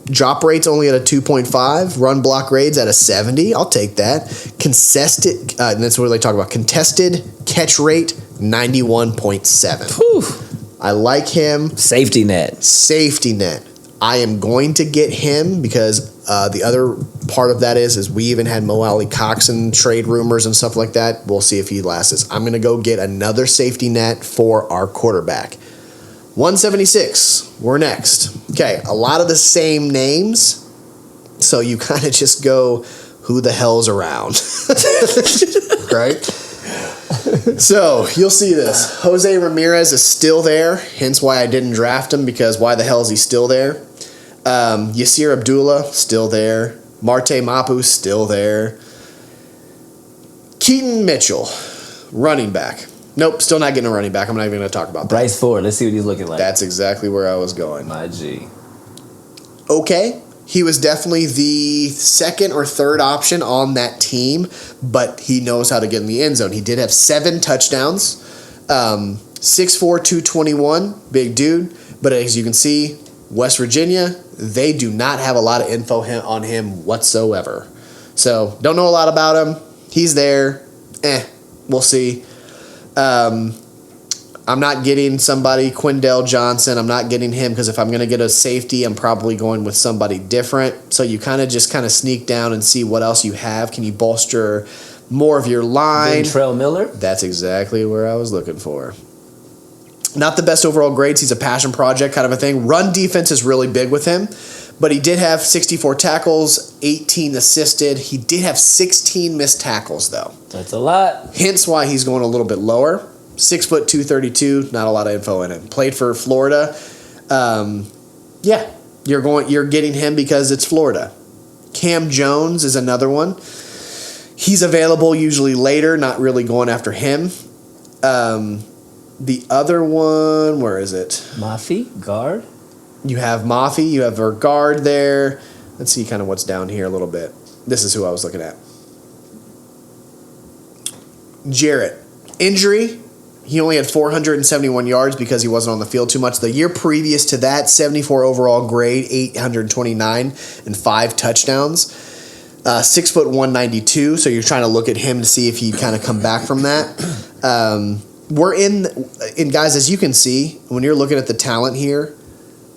Drop rate's only at a 2.5. Run block grades at a 70. I'll take that. Contested, and that's what they talk about. Contested catch rate, 91.7. I like him. Safety net. I am going to get him because the other part of that is we even had Mo Alley Coxon trade rumors and stuff like that. We'll see if he lasts. I'm going to go get another safety net for our quarterback. 176. We're next. Okay, a lot of the same names, so you kind of just go, who the hell's around? Right? So, you'll see this. Jose Ramirez is still there, hence why I didn't draft him, because why the hell is he still there? Yasir Abdullah, still there. Marte Mapu, still there. Keaton Mitchell, running back. Nope, still not getting a running back. I'm not even going to talk about that. Bryce Ford, let's see what he's looking like. That's exactly where I was going. My G. Okay, he was definitely the second or third option on that team, but he knows how to get in the end zone. He did have 7 touchdowns, 6'4", 221, big dude. But as you can see, West Virginia, they do not have a lot of info on him whatsoever. So, don't know a lot about him. He's there. We'll see. I'm not getting somebody, Quindell Johnson. I'm not getting him because if I'm going to get a safety, I'm probably going with somebody different. So you kind of sneak down and see what else you have. Can you bolster more of your line? Ventrell Miller? That's exactly where I was looking for. Not the best overall grades. He's a passion project kind of a thing. Run defense is really big with him. But he did have 64 tackles, 18 assisted. He did have 16 missed tackles, though. That's a lot. Hence why he's going a little bit lower. 6', 232. Not a lot of info in him. Played for Florida. You're getting him because it's Florida. Cam Jones is another one. He's available usually later. Not really going after him. The other one, where is it? Mafi, guard. You have Mafi, you have our guard there. Let's see kind of what's down here a little bit. This is who I was looking at. Jarrett. Injury. He only had 471 yards because he wasn't on the field too much. The year previous to that, 74 overall grade, 829, and 5 touchdowns. 6', 192, so you're trying to look at him to see if he'd kind of come back from that. We're in guys, as you can see, when you're looking at the talent here,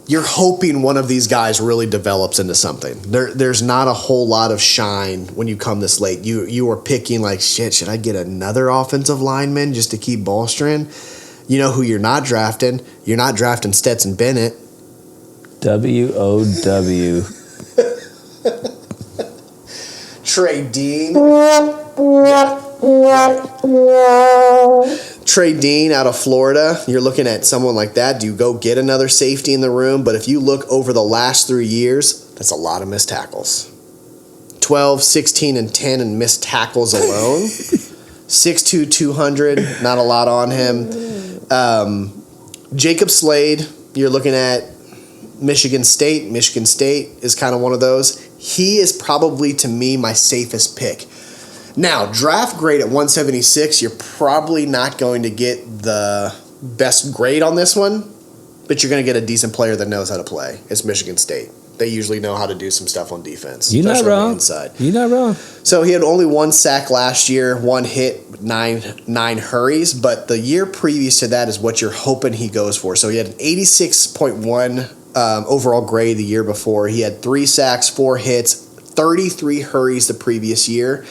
you're hoping one of these guys really develops into something. There's not a whole lot of shine when you come this late. You are picking like, shit, should I get another offensive lineman just to keep bolstering? You know who you're not drafting? You're not drafting Stetson Bennett. W-O-W. Trey Dean. Trey Dean out of Florida. You're looking at someone like that. Do you go get another safety in the room? But if you look over the last 3 years, that's a lot of missed tackles. 12, 16, and 10 in missed tackles alone. 6'2", 200. Not a lot on him. Jacob Slade. You're looking at Michigan State. Michigan State is kind of one of those. He is probably, to me, my safest pick. Now, draft grade at 176, you're probably not going to get the best grade on this one, but you're going to get a decent player that knows how to play. It's Michigan State. they usually know how to do some stuff on defense. You're not especially on the wrong. inside. You're not wrong. So he had only 1 sack last year, 1 hit, nine hurries, but the year previous to that is what you're hoping he goes for. So he had an 86.1 overall grade the year before. He had 3 sacks, 4 hits, 33 hurries the previous year.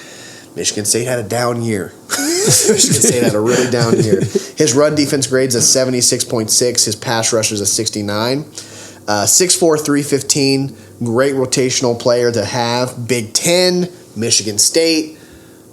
Michigan State had a down year. Michigan State had a really down year. His run defense grade's a 76.6. His pass rush is a 69. 6'4", 315. Great rotational player to have. Big Ten, Michigan State.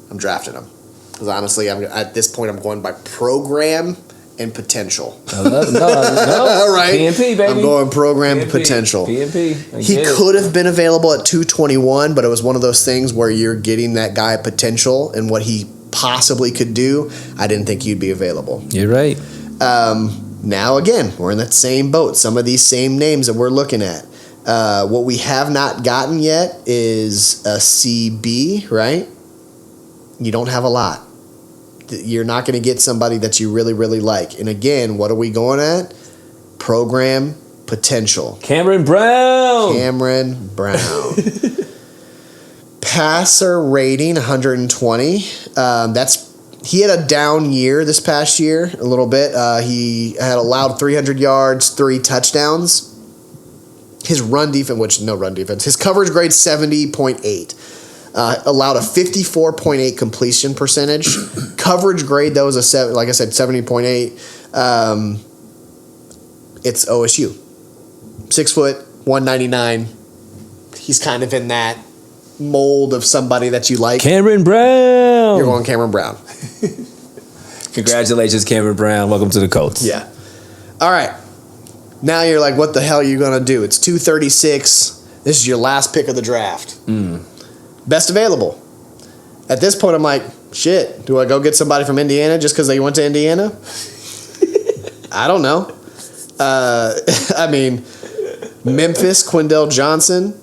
I'm drafting him. Because honestly, at this point, I'm going by program and potential. I love it. No. Right? PNP, baby. I'm going program and PNP. potential. PNP. He could have been available at 221, but it was one of those things where you're getting that guy potential and what he possibly could do. I didn't think he'd be available. You're right. Now, again, we're in that same boat. Some of these same names that we're looking at. What we have not gotten yet is a CB, right? You don't have a lot. You're not going to get somebody that you really, really like. And again, what are we going at? Program potential. Cameron Brown. Passer rating 120. He had a down year this past year, a little bit. He had allowed 300 yards, 3 touchdowns. His run defense, no run defense. His coverage grade 70.8. Allowed a 54.8 completion percentage. Coverage grade, though, was a 7, like I said, 70.8. It's OSU. 6 foot, 199. He's kind of in that mold of somebody that you like. Cameron Brown. You're going Cameron Brown. Congratulations, Cameron Brown. Welcome to the Colts. Yeah. All right. Now you're like, what the hell are you going to do? It's 236. This is your last pick of the draft. Best available. At this point, I'm like, shit, do I go get somebody from Indiana just because they went to Indiana? I don't know. I mean, Memphis, Quindell Johnson.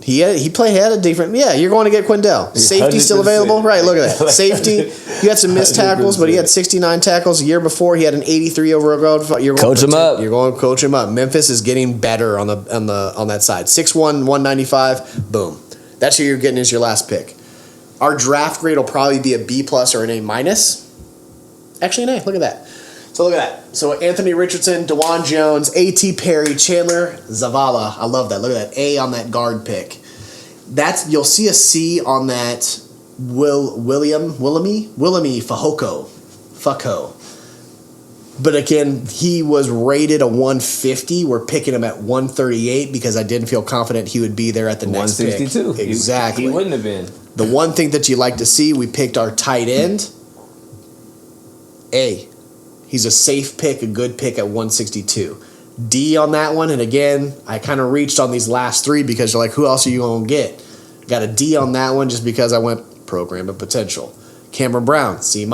He had a different. Yeah, you're going to get Quindell. Safety still available, right? Look at that. Safety. You had some missed tackles, but he had 69 tackles a year before. He had an 83 overall. Coach him up. You're going to coach him up. Memphis is getting better on that side. 6'1", 195. Boom. That's who you're getting as your last pick. Our draft grade will probably be a B+ or an A-. Actually, an A. Look at that. So look at that. So Anthony Richardson, DeJuan Jones, A.T. Perry, Chandler Zavala. I love that. Look at that. A on that guard pick. You'll see a C on that Willemy Fahoko. But again, he was rated a 150. We're picking him at 138 because I didn't feel confident he would be there at the next pick. 162. Exactly. He wouldn't have been. The one thing that you like to see, we picked our tight end. A. He's a safe pick, a good pick at 162. D on that one, and again, I kind of reached on these last 3 because you're like, who else are you going to get? Got a D on that one just because I went program and potential. Cameron Brown, C-,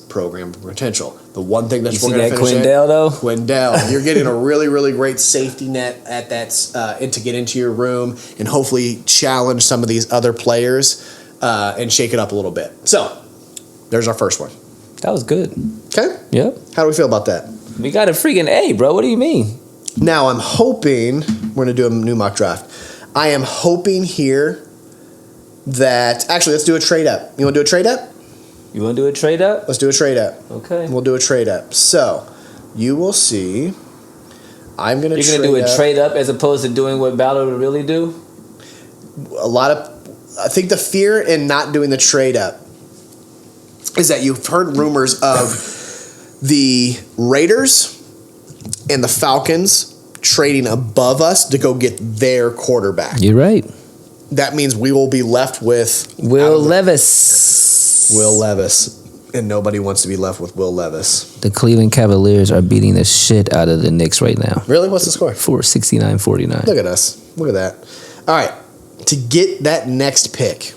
program and potential. The one thing that we're going to finish Quindell, though? Quindell. You're getting a really, really great safety net at that and to get into your room and hopefully challenge some of these other players and shake it up a little bit. So, there's our first one. That was good. Okay? Yep. How do we feel about that? We got a freaking A, bro. What do you mean? Now, I'm hoping, we're going to do a new mock draft. I am hoping here that, actually, let's do a trade up. You want to do a trade up? You want to do a trade up? Let's do a trade up. Okay. We'll do a trade up. So, you will see, I'm going to You're going to do a trade up as opposed to doing what Ballard would really do? I think the fear in not doing the trade up is that you've heard rumors of the Raiders and the Falcons trading above us to go get their quarterback. You're right. That means we will be left with Will Levis. And nobody wants to be left with Will Levis. The Cleveland Cavaliers are beating the shit out of the Knicks right now. Really? What's the score? 69-49. Look at us. Look at that. All right. To get that next pick,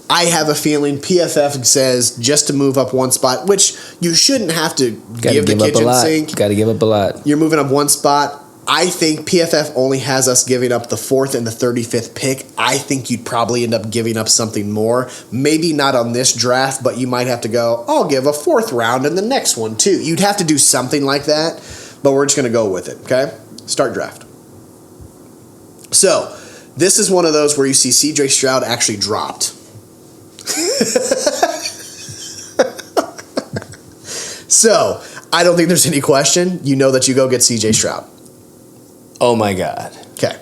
I have a feeling PFF says just to move up one spot, which you shouldn't have to give the kitchen sink. Got to give up a lot. You're moving up one spot. I think PFF only has us giving up the 4th and the 35th pick. I think you'd probably end up giving up something more. Maybe not on this draft, but you might have to go, I'll give a 4th round in the next one too. You'd have to do something like that, but we're just going to go with it, okay? Start draft. So, this is one of those where you see C.J. Stroud actually dropped. So, I don't think there's any question. You know that you go get C.J. Stroud. Oh my God. Okay.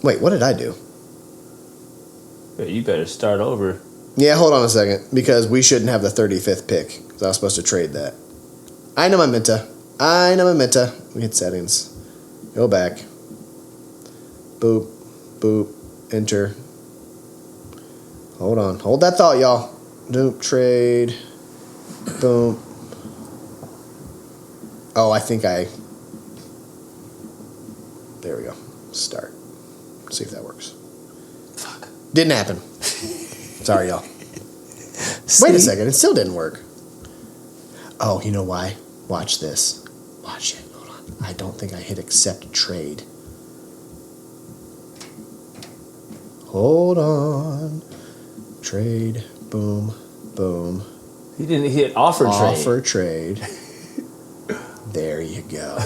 Wait, what did I do? You better start over. Yeah, hold on a second, because we shouldn't have the 35th pick, because I was supposed to trade that. I know my Minta. We hit settings. Go back. Boop. Boop. Enter. Hold on. Hold that thought, y'all. Doop. Trade. Boom. Oh, I think I... There we go. Start. See if that works. Fuck. Didn't happen. Sorry, y'all. Wait a second. It still didn't work. Oh, you know why? Watch this. Watch it. Hold on. I don't think I hit accept trade. Hold on. Trade. Boom. Boom. You didn't hit offer trade. Offer trade. There you go.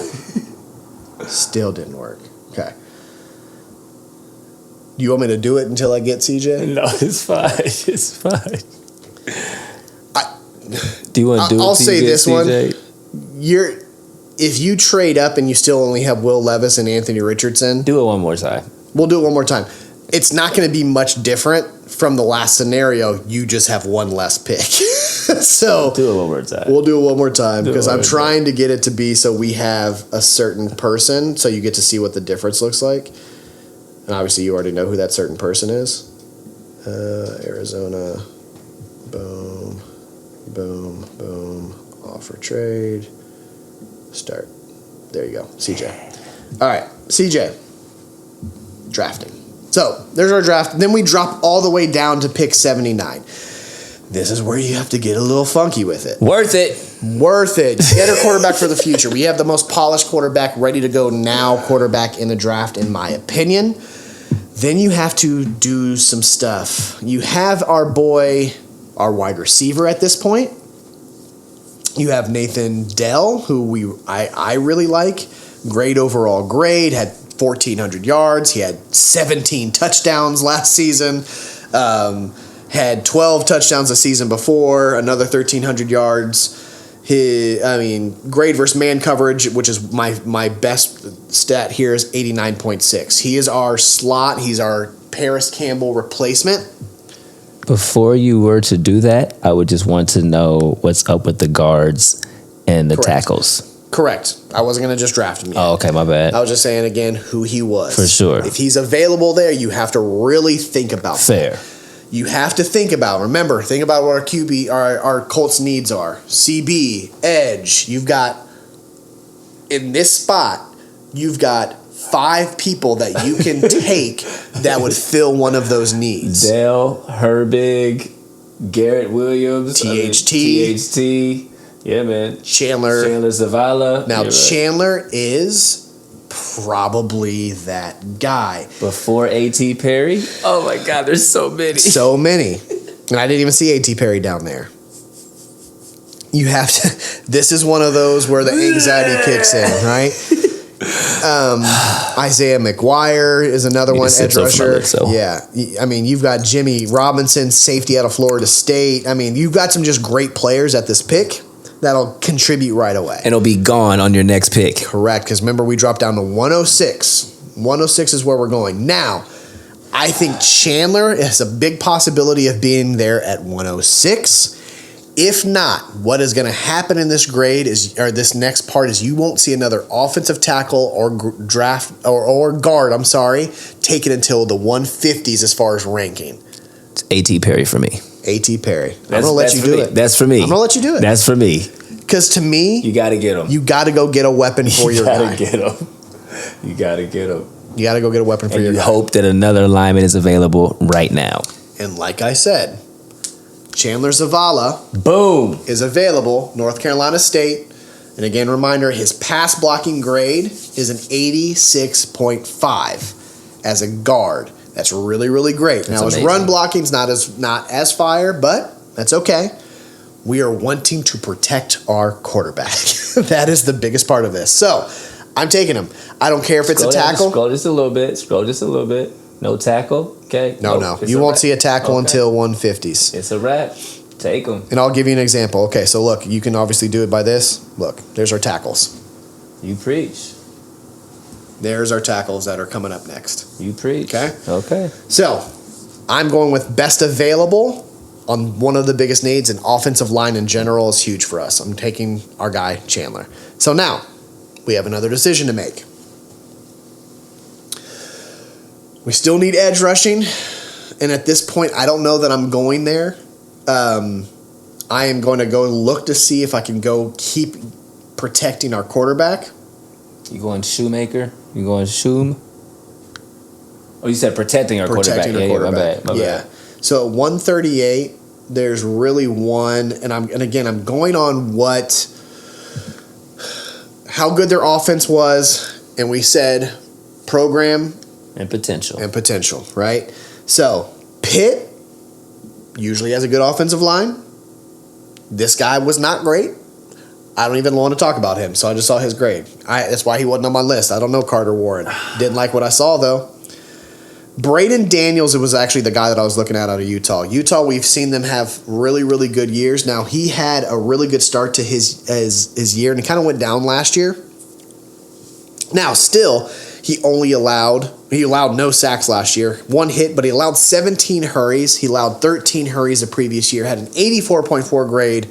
Still didn't work. Okay. Do you want me to do it until I get CJ? No, it's fine. It's fine. Do you want to do it? I'll say this CJ? one. If you trade up and you still only have Will Levis and Anthony Richardson, Do it one more time. we'll do it one more time. It's not going to be much different from the last scenario. You just have one less pick. So Do it one more time. we'll do it one more time Do it because one I'm more trying to get it to be so we have a certain person so you get to see what the difference looks like. And obviously you already know who that certain person is. Arizona. Boom. Boom. Boom. Offer trade. Start. There you go. CJ. All right. CJ. Drafting. So there's our draft. Then we drop all the way down to pick 79. This is where you have to get a little funky with it. Worth it. Worth it. Get a quarterback for the future. We have the most polished quarterback ready to go now, quarterback in the draft, in my opinion. Then you have to do some stuff. You have our boy, our wide receiver at this point. You have Nathan Dell, who I really like. Great overall grade, had 1,400 yards. He had 17 touchdowns last season. Had 12 touchdowns the season before, another 1,300 yards. Grade versus man coverage, which is my best stat here, is 89.6. He is our slot. He's our Paris Campbell replacement. Before you were to do that, I would just want to know what's up with the guards and the tackles. Correct. I wasn't going to just draft him yet. Oh, okay, my bad. I was just saying again who he was. For sure. If he's available there, you have to really think about Fair. that. You have to think about, think about what our QB, our Colts needs are. CB, edge. You've got, in this spot, you've got 5 people that you can take that would fill one of those needs. Dell, Herbig, Garrett Williams, THT. Yeah, man. Chandler Zavala. Now, Chandler is probably that guy. Before A.T. Perry? Oh my God, there's so many. So many. And I didn't even see A.T. Perry down there. You have to, this is one of those where the anxiety kicks in, right? Isaiah McGuire is another one, edge rusher. Yeah. I mean, you've got Jimmy Robinson, safety out of Florida State. I mean, you've got some just great players at this pick that'll contribute right away. And it'll be gone on your next pick. Correct, because remember, we dropped down to 106. 106 is where we're going. Now, I think Chandler has a big possibility of being there at 106. If not, what is going to happen in this grade this next part is you won't see another offensive tackle or draft or guard, taken until the 150s as far as ranking. It's A.T. Perry for me. A.T. Perry. I'm going to let you do it. That's for me. I'm going to let you do it. That's for me. Because to me, you got to get him. You got to go get a weapon for your guy. You got to get him. You got to get him. You got to go get a weapon for your guy. You hope that another lineman is available right now. And like I said, Chandler Zavala, boom, is available. North Carolina State. And again, reminder, his pass blocking grade is an 86.5 as a guard. That's really, really great. Now, his run blocking's not as fire, but that's okay. We are wanting to protect our quarterback. That is the biggest part of this. So, I'm taking him. I don't care if it's a tackle. Scroll just a little bit. No tackle. Okay. No. You won't see a tackle until 150s. It's a wrap. Take them. And I'll give you an example. Okay, so look, you can obviously do it by this. Look, there's our tackles. You preach. There's our tackles that are coming up next. You preach. Okay. So, I'm going with best available on one of the biggest needs, and offensive line in general is huge for us. I'm taking our guy, Chandler. So now, we have another decision to make. We still need edge rushing, and at this point, I don't know that I'm going there. I am going to go look to see if I can go keep protecting our quarterback. You going Shoemaker? You going Shoom? Oh, you said protecting our quarterback. My bad. So at 138, there's really one, and again I'm going on how good their offense was, and we said program and potential, right? So Pitt usually has a good offensive line. This guy was not great. I don't even want to talk about him, so I just saw his grade. That's why he wasn't on my list. I don't know Carter Warren. Didn't like what I saw, though. Braden Daniels, it was actually the guy that I was looking at out of Utah. Utah, we've seen them have really, really good years. Now, he had a really good start to his year, and he kind of went down last year. Now, still, he allowed no sacks last year. 1 hit, but he allowed 17 hurries. He allowed 13 hurries the previous year. Had an 84.4 grade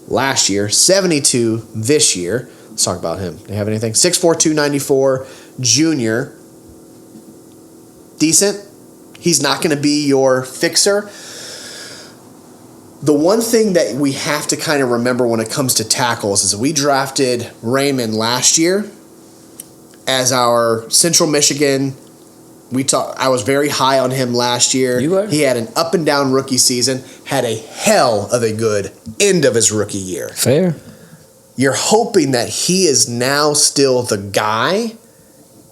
last year, 72 this year. Let's talk about him. Do you have anything? 6'4", 294, junior. Decent. He's not going to be your fixer. The one thing that we have to kind of remember when it comes to tackles is we drafted Raymond last year as our Central Michigan. I was very high on him last year. You were? He had an up and down rookie season, had a hell of a good end of his rookie year. Fair. You're hoping that he is now still the guy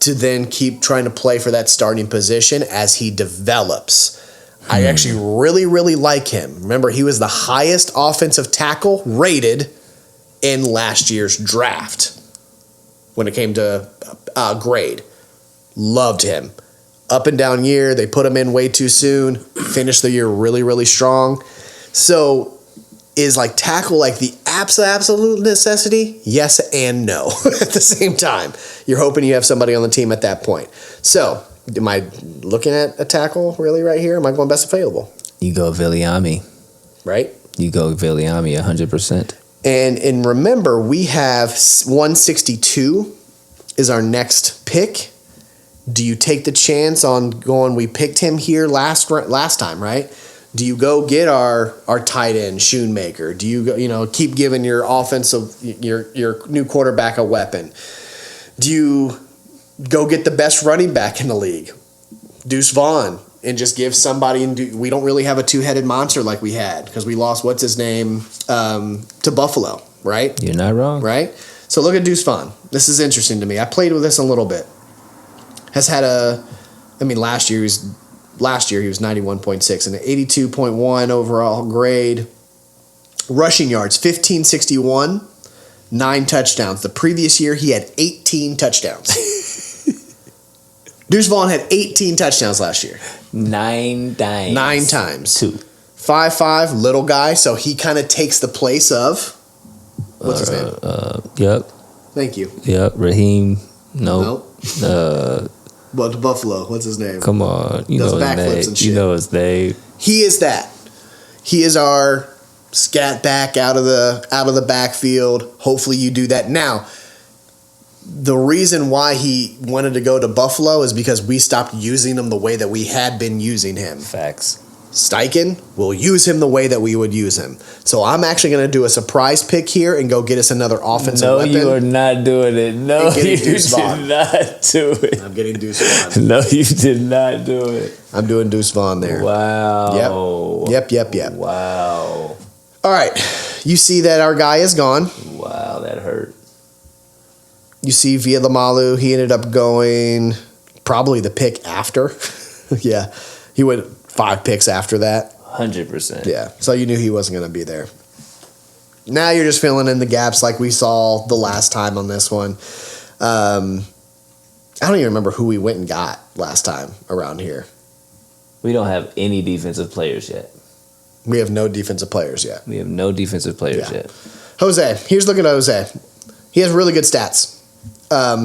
to then keep trying to play for that starting position as he develops. I actually really, really like him. Remember, he was the highest offensive tackle rated in last year's draft when it came to grade. Loved him. Up and down year. They put him in way too soon. Finished the year really, really strong. So is like tackle like the absolute necessity? Yes and no at the same time. You're hoping you have somebody on the team at that point. So am I looking at a tackle really right here? Am I going best available? You go Viliami. Right? You go Viliami 100%. And remember, we have 162 is our next pick. Do you take the chance on going, we picked him here last time, right? Do you go get our tight end, Shoemaker? Do you go, keep giving your offensive, your new quarterback a weapon? Do you go get the best running back in the league, Deuce Vaughn, and just give somebody, we don't really have a two-headed monster like we had because we lost, what's his name, to Buffalo, right? You're not wrong. Right? So look at Deuce Vaughn. This is interesting to me. I played with this a little bit. Has had last year he was 91.6 and an 82.1 overall grade. Rushing yards, 1561, 9 touchdowns. The previous year, he had 18 touchdowns. Deuce Vaughn had 18 touchdowns last year. 9 times. 9 times. 2. 5'5", little guy, so he kind of takes the place of, what's his name? Yep. Thank you. Yep, Raheem. Nope. But Buffalo, what's his name? Come on, you does know backflips his name. and shit. You know his name. He is that. He is our scat back out of the backfield. Hopefully you do that. Now, the reason why he wanted to go to Buffalo is because we stopped using him the way that we had been using him. Facts. Steichen will use him the way that we would use him. So I'm actually going to do a surprise pick here and go get us another offensive weapon. No, you are not doing it. No, you did Vaughn. not do it. I'm getting Deuce Vaughn. No, you did not do it. I'm doing Deuce Vaughn there. Wow. Yep. Wow. All right. You see that our guy is gone. Wow, that hurt. You see Vialamalu, he ended up going probably the pick after. Yeah. He went 5 picks after that. 100%. Yeah. So you knew he wasn't going to be there. Now you're just filling in the gaps like we saw the last time on this one. I don't even remember who we went and got last time around here. We don't have any defensive players yet. We have no defensive players yet. Yet. Jose. Here's looking at Jose. He has really good stats.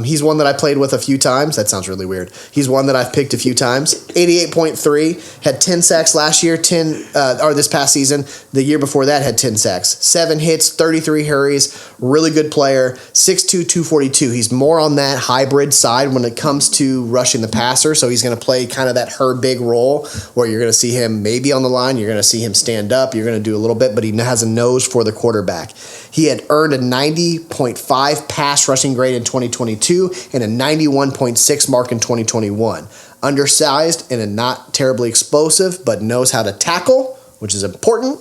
He's one that I played with a few times. That sounds really weird. He's one that I've picked a few times. 88.3. Had 10 sacks last year, or this past season. The year before that had 10 sacks. 7 hits, 33 hurries. Really good player. 6'2", 242. He's more on that hybrid side when it comes to rushing the passer. So he's going to play kind of that her big role where you're going to see him maybe on the line. You're going to see him stand up. You're going to do a little bit, but he has a nose for the quarterback. He had earned a 90.5 pass rushing grade in 2022 and a 91.6 mark in 2021. Undersized and not terribly explosive, but knows how to tackle, which is important,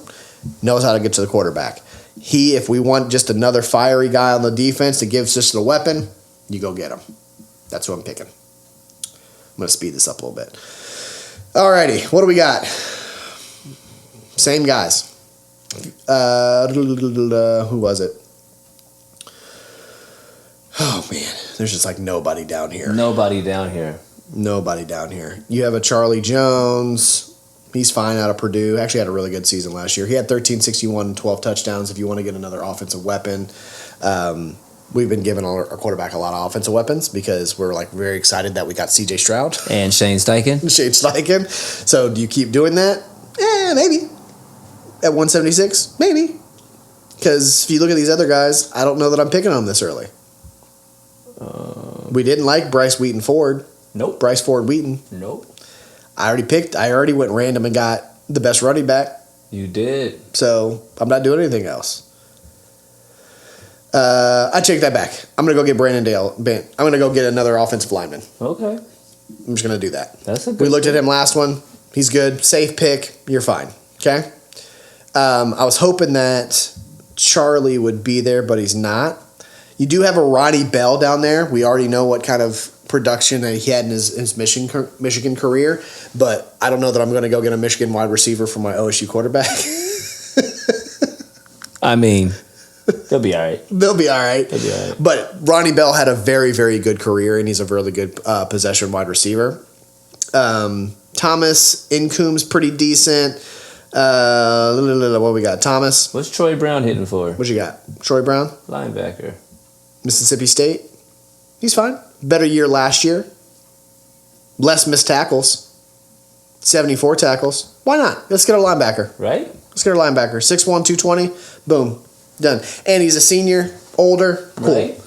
knows how to get to the quarterback. If we want just another fiery guy on the defense that gives us a weapon, you go get him. That's who I'm picking. I'm going to speed this up a little bit. Alrighty, what do we got? Same guys. Who was it? Oh man, there's just like nobody down here. Nobody down here. You have a Charlie Jones. He's fine out of Purdue. Actually had a really good season last year. He had 13, 61, 12 touchdowns. If you want to get another offensive weapon, we've been giving our quarterback a lot of offensive weapons because we're like very excited that we got C.J. Stroud and Shane Steichen. So do you keep doing that? Maybe. At 176, maybe. Because if you look at these other guys, I don't know that I'm picking them this early. We didn't like Bryce Wheaton Ford. Nope. Bryce Ford Wheaton. Nope. I already went random and got the best running back. You did. So I'm not doing anything else. I take that back. I'm going to go get Brandon Dale. I'm going to go get another offensive lineman. Okay. I'm just going to do that. That's a good We looked at him last one. He's good. Safe pick. You're fine. Okay? I was hoping that Charlie would be there, but he's not. You do have a Ronnie Bell down there. We already know what kind of production that he had in his Michigan career, but I don't know that I'm going to go get a Michigan wide receiver for my OSU quarterback. I mean, they'll be all right. They'll be all right. But Ronnie Bell had a very, very good career, and he's a really good possession wide receiver. Thomas Incoom's pretty decent. What we got? Thomas. What's Troy Brown hitting for? What you got? Troy Brown? Linebacker. Mississippi State. He's fine. Better year last year. Less missed tackles. 74 tackles. Why not? Let's get a linebacker. Right? Let's get a linebacker. 6'1", 220. Boom. Done. And he's a senior. Older. Cool. Right.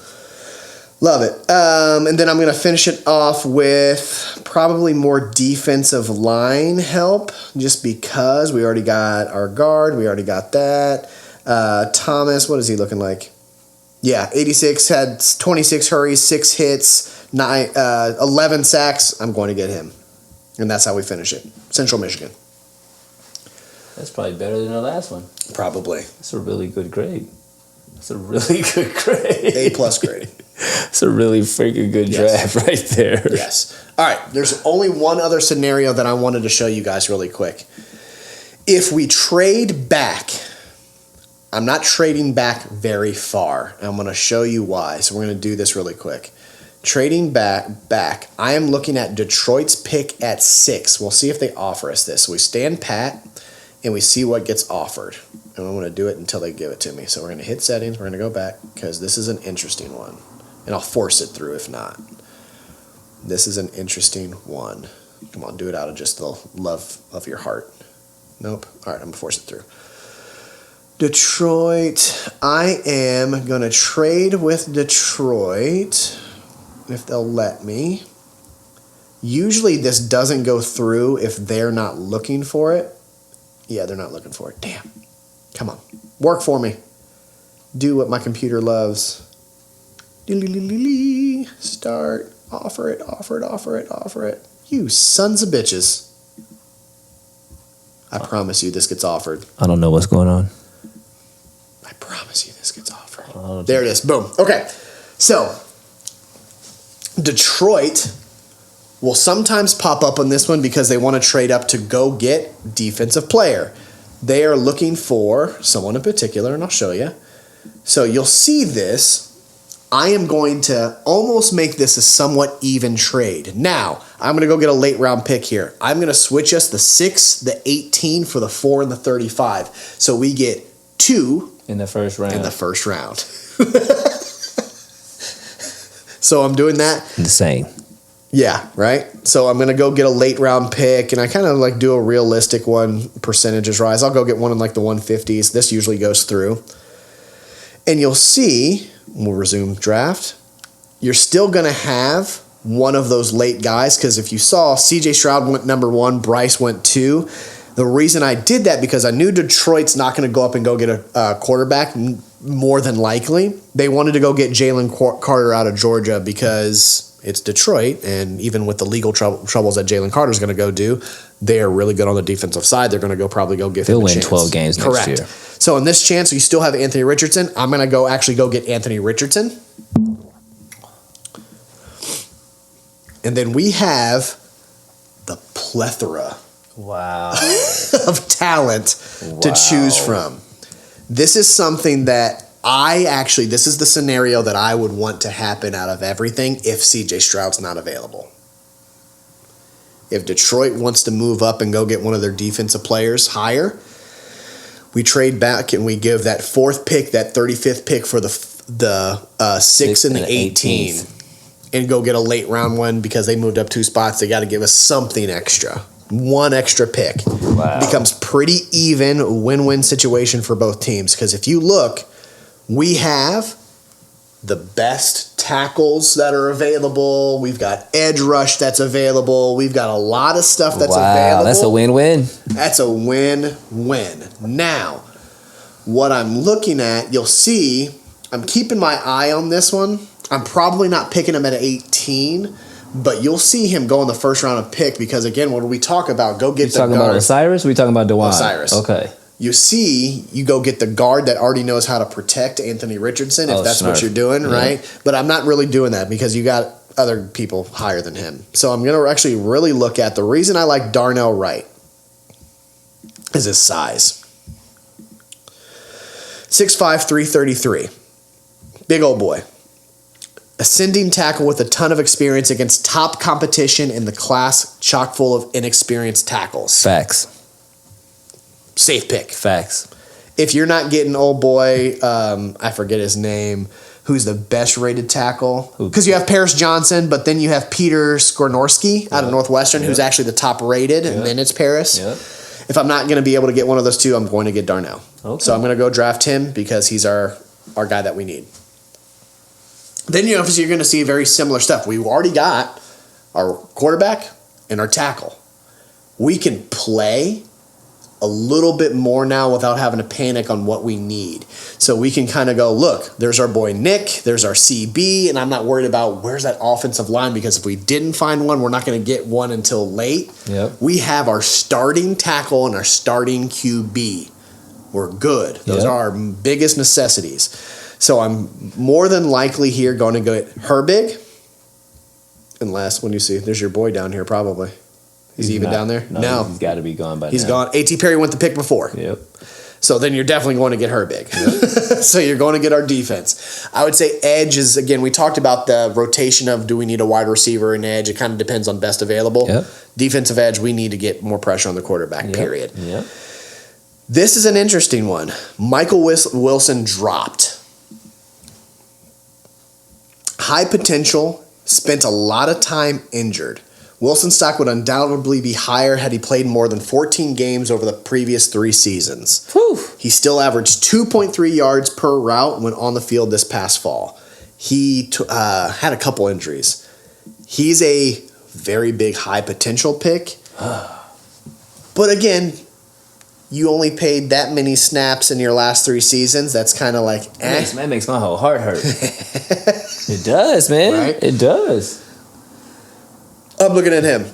Love it. And then I'm going to finish it off with probably more defensive line help just because we already got our guard. We already got that. Thomas, what is he looking like? Yeah, 86, had 26 hurries, 6 hits, 11 sacks. I'm going to get him. And that's how we finish it. Central Michigan. That's probably better than the last one. Probably. That's a really good grade. A+ grade. It's a really freaking good draft right there. Yes. All right. There's only one other scenario that I wanted to show you guys really quick. If we trade back, I'm not trading back very far. And I'm going to show you why. So we're going to do this really quick. Trading back, I am looking at Detroit's pick at 6. We'll see if they offer us this. So we stand pat and we see what gets offered. And I'm going to do it until they give it to me. So we're going to hit settings. We're going to go back because this is an interesting one. And I'll force it through if not. This is an interesting one. Come on, do it out of just the love of your heart. Nope. All right, I'm going to force it through. Detroit. I am going to trade with Detroit if they'll let me. Usually this doesn't go through if they're not looking for it. Yeah, they're not looking for it. Damn. Come on. Work for me. Do what my computer loves. Start. Offer it. You sons of bitches. I promise you this gets offered. I don't know what's going on. I promise you this gets offered. There it is. Boom. Okay. So, Detroit will sometimes pop up on this one because they want to trade up to go get defensive player. They are looking for someone in particular, and I'll show you. So, you'll see this I am going to almost make this a somewhat even trade. Now, I'm going to go get a late round pick here. I'm going to switch us the 6, the 18 for the 4 and the 35. So we get 2 in the first round. So I'm doing that. Insane. Yeah, right? So I'm going to go get a late round pick, and I kind of like do a realistic one, percentages rise. I'll go get one in like the 150s. This usually goes through. And you'll see, we'll resume draft, you're still going to have one of those late guys, because if you saw, CJ Stroud went number 1, Bryce went 2. The reason I did that, because I knew Detroit's not going to go up and go get a quarterback, more than likely. They wanted to go get Jalen Carter out of Georgia because it's Detroit, and even with the legal troubles that Jalen Carter's going to go do, they are really good on the defensive side. They're going to probably go get him a chance. They'll win 12 games next year. So in this chance, you still have Anthony Richardson. I'm going to go get Anthony Richardson. And then we have the plethora of talent to choose from. This is something that this is the scenario that I would want to happen out of everything if CJ Stroud's not available. If Detroit wants to move up and go get one of their defensive players higher, we trade back and we give that 4th pick, that 35th pick for the 6 and the 18 and go get a late round one, because they moved up 2 spots. They got to give us something extra. 1 extra pick. Wow. Becomes pretty even, win-win situation for both teams, because if you look, we have the best tackles that are available. We've got edge rush that's available. We've got a lot of stuff that's available. That's a win-win. That's a win-win. Now, what I'm looking at, you'll see, I'm keeping my eye on this one. I'm probably not picking him at 18, but you'll see him go in the first round of pick, because, again, what do we talk about? Go get the guard. You talking about Osiris, or we talking about DeWine? Osiris. Okay. You see, you go get the guard that already knows how to protect Anthony Richardson, if that's what you're doing, right? But I'm not really doing that, because you got other people higher than him. So I'm going to actually really look at the reason I like Darnell Wright is his size. 6'5", 333. Big old boy. Ascending tackle with a ton of experience against top competition in the class, chock full of inexperienced tackles. Facts. Safe pick. Facts. If you're not getting old boy, I forget his name, who's the best rated tackle? Because you have Paris Johnson, but then you have Peter Skornorski out of Northwestern, who's actually the top rated, and then it's Paris. If I'm not going to be able to get one of those two, I'm going to get Darnell. Okay. So I'm going to go draft him, because he's our guy that we need. Then you're going to see very similar stuff. We've already got our quarterback and our tackle. We can play a little bit more now without having to panic on what we need. So we can kind of go, look, there's our boy Nick, there's our CB, and I'm not worried about where's that offensive line, because if we didn't find one, we're not going to get one until late. Yep. We have our starting tackle and our starting QB. We're good. Those are our biggest necessities. So I'm more than likely here going to get Herbig, unless, when you see, there's your boy down here probably. He's even down there? No. He's got to be gone by now. He's gone. A.T. Perry went the pick before. Yep. So then you're definitely going to get Herbig. Yep. So you're going to get our defense. I would say edge is, again, we talked about the rotation of do we need a wide receiver and edge. It kind of depends on best available. Yep. Defensive edge, we need to get more pressure on the quarterback, period. Yep. This is an interesting one. Michael Wilson dropped. High potential, spent a lot of time injured. Wilson's stock would undoubtedly be higher had he played more than 14 games over the previous 3 seasons. Whew. He still averaged 2.3 yards per route when on the field this past fall. He had a couple injuries. He's a very big high potential pick. But again, you only paid that many snaps in your last 3 seasons. That's kind of like, That makes my whole heart hurt. It does, man. Right? It does. I'm looking at him.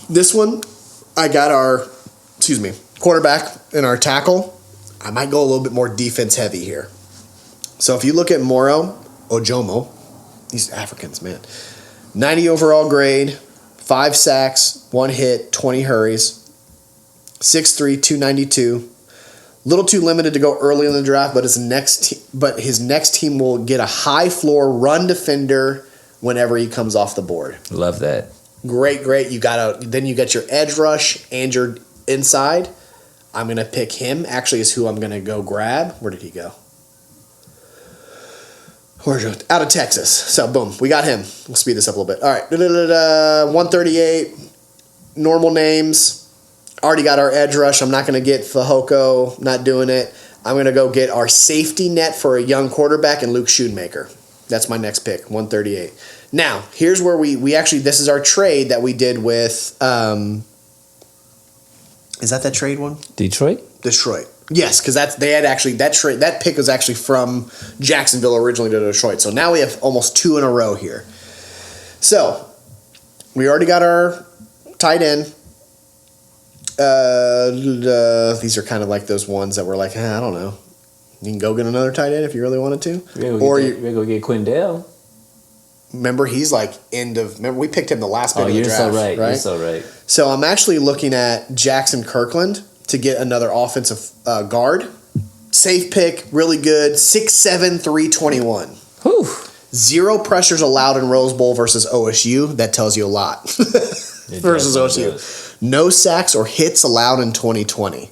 This one, I got our, quarterback and our tackle. I might go a little bit more defense heavy here. So if you look at Ojomo, these Africans, man. 90 overall grade, 5 sacks, 1 hit, 20 hurries, 6'3", 292. Little too limited to go early in the draft, but his next team will get a high floor run defender whenever he comes off the board. Love that. Great. Then you got your edge rush and your inside. I'm gonna pick him. Actually, is who I'm gonna go grab. Where did he go? Out of Texas. So boom, we got him. We'll speed this up a little bit. All right, 138. Normal names. Already got our edge rush. I'm not going to get Fehoko. Not doing it. I'm going to go get our safety net for a young quarterback and Luke Schoonmaker. That's my next pick, 138. Now, here's where we actually, this is our trade that we did with, is that trade one? Detroit? Yes, because that pick was actually from Jacksonville originally to Detroit. So now we have almost 2 in a row here. So, we already got our tight end. These are kind of like those ones that were like, I don't know. You can go get another tight end if you really wanted to. You're going to go get Quindell. Remember, he's like remember, we picked him the last pick of the draft. So right. You're so right. So I'm actually looking at Jackson Kirkland to get another offensive guard. Safe pick, really good. 6'7", 321. Whew. 0 pressures allowed in Rose Bowl versus OSU. That tells you a lot. Versus OSU. No sacks or hits allowed in 2020.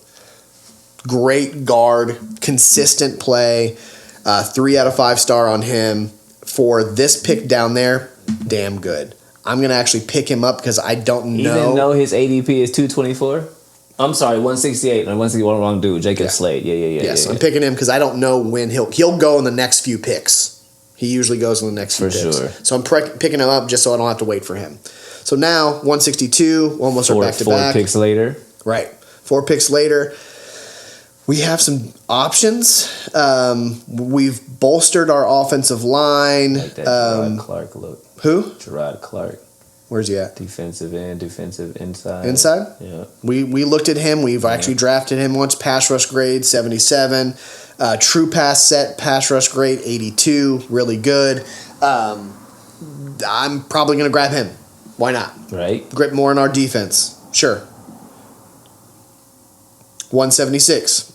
Great guard, consistent play. 3 out of 5 star on him. For this pick down there, damn good. I'm going to actually pick him up because I don't know. Even though his ADP is 224? I'm sorry, 168. 161, wrong dude. Jacob Slade. Yeah. Yes, I'm picking him because I don't know when he'll go in the next few picks. He usually goes in the next few picks. For sure. So I'm picking him up just so I don't have to wait for him. So now, 162, almost are back-to-back. 4 picks later. Right. 4 picks later. We have some options. We've bolstered our offensive line. Like that Gerard Clark look. Who? Gerard Clark. Where's he at? Defensive end, defensive inside. Inside? Yeah. We looked at him. We've actually drafted him once. Pass rush grade, 77. True pass set, pass rush grade, 82. Really good. I'm probably going to grab him. Why not? Right. Grip more in our defense. Sure. 176.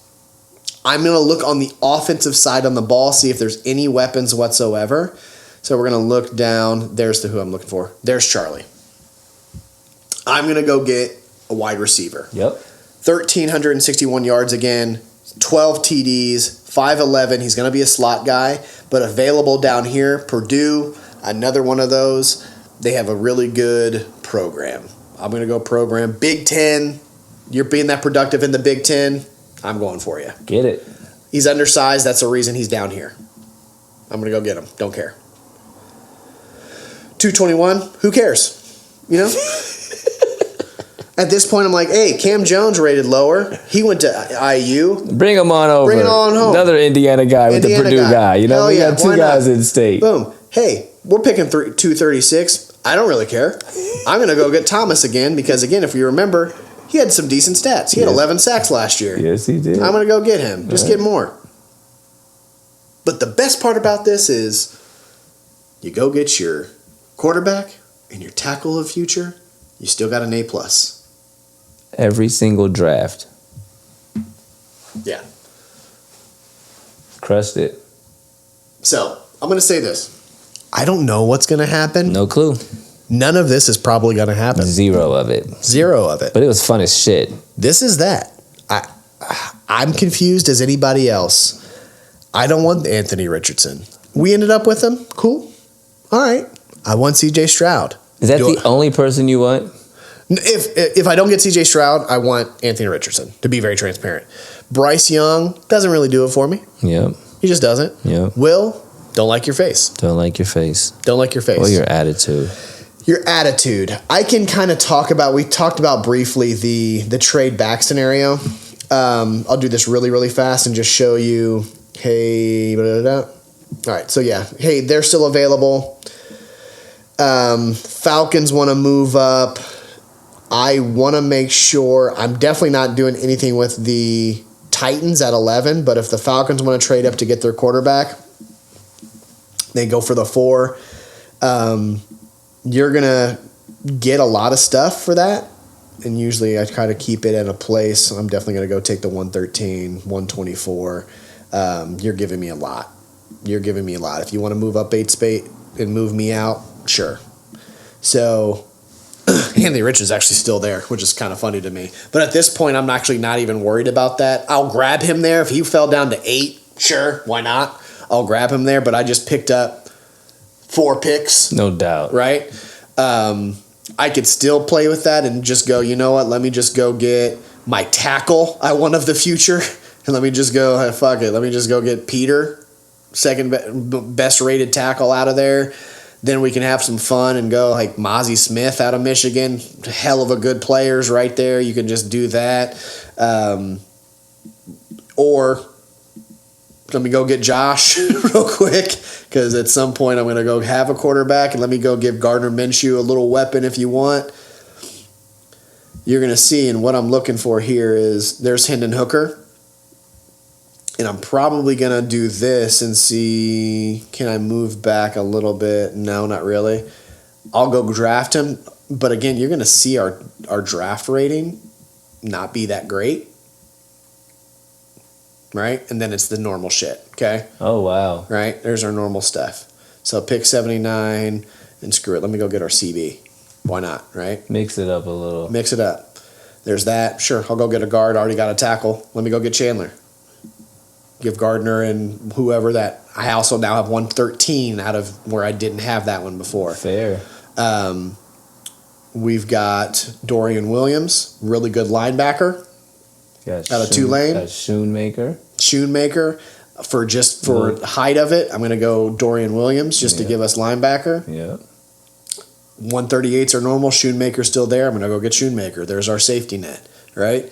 I'm going to look on the offensive side on the ball, see if there's any weapons whatsoever. So we're going to look down. There's who I'm looking for. There's Charlie. I'm going to go get a wide receiver. Yep. 1,361 yards again, 12 TDs, 5'11". He's going to be a slot guy, but available down here. Purdue, another one of those. They have a really good program. I'm going to go program. Big Ten. You're being that productive in the Big Ten. I'm going for you. Get it. He's undersized. That's the reason he's down here. I'm going to go get him. Don't care. 221. Who cares? You know? At this point, I'm like, hey, Cam Jones rated lower. He went to IU. Bring him on over. Bring it on home. Another Indiana guy with the Purdue guy. You know, Hell we got 2 guys in state. Boom. Hey, we're picking 236. I don't really care. I'm going to go get Thomas again because, again, if you remember, he had some decent stats. He had 11 sacks last year. Yes, he did. I'm going to go get him. Just get more. But the best part about this is you go get your quarterback and your tackle of future, you still got an A+. Every single draft. Yeah. Crushed it. So, I'm going to say this. I don't know what's going to happen. No clue. None of this is probably going to happen. 0 of it. 0 of it. But it was fun as shit. This is that. I'm confused as anybody else. I don't want Anthony Richardson. We ended up with him. Cool. All right. I want C.J. Stroud. Is that the only person you want? If I don't get C.J. Stroud, I want Anthony Richardson, to be very transparent. Bryce Young doesn't really do it for me. Yep. He just doesn't. Yep. Will, don't like your face. Don't like your face. Don't like your face. Or your attitude. Your attitude. I can kind of talk about, we talked about briefly the trade back scenario. I'll do this really, really fast and just show you, hey, all right, so yeah, hey, they're still available. Falcons want to move up. I want to make sure, I'm definitely not doing anything with the Titans at 11, but if the Falcons want to trade up to get their quarterback, they go for the 4. You're going to get a lot of stuff for that. and usually I try to keep it at a place. I'm definitely going to go take the 113, 124. You're giving me a lot. If you want to move up 8 spade and move me out, sure. So Anthony Rich is actually still there, which is kind of funny to me. But at this point, I'm actually not even worried about that. I'll grab him there. If he fell down to 8, sure, why not? I'll grab him there, but I just picked up 4 picks. No doubt. Right? I could still play with that and just go, you know what, let me just go get my tackle I want of the future. And let me just go, fuck it, let me just go get Peter, second best rated tackle out of there. Then we can have some fun and go like Mozzie Smith out of Michigan. Hell of a good players right there. You can just do that. Or let me go get Josh real quick, because at some point I'm going to go have a quarterback, and let me go give Gardner Minshew a little weapon if you want. You're going to see, and what I'm looking for here is there's Hendon Hooker. And I'm probably going to do this and see, can I move back a little bit? No, not really. I'll go draft him. But again, you're going to see our draft rating not be that great. Right? And then it's the normal shit, okay? Oh, wow. Right? There's our normal stuff. So pick 79 and screw it. Let me go get our CB. Why not, right? Mix it up a little. Mix it up. There's that. Sure, I'll go get a guard. Already got a tackle. Let me go get Chandler. Give Gardner and whoever that. I also now have 113 out of where I didn't have that one before. Fair. We've got Dorian Williams, really good linebacker. Got out of Tulane. Got Schoonmaker. For height of it, I'm going to go Dorian Williams just to give us linebacker. Yeah. 138's are normal. Schoonmaker's still there. I'm going to go get Schoonmaker. There's our safety net, right?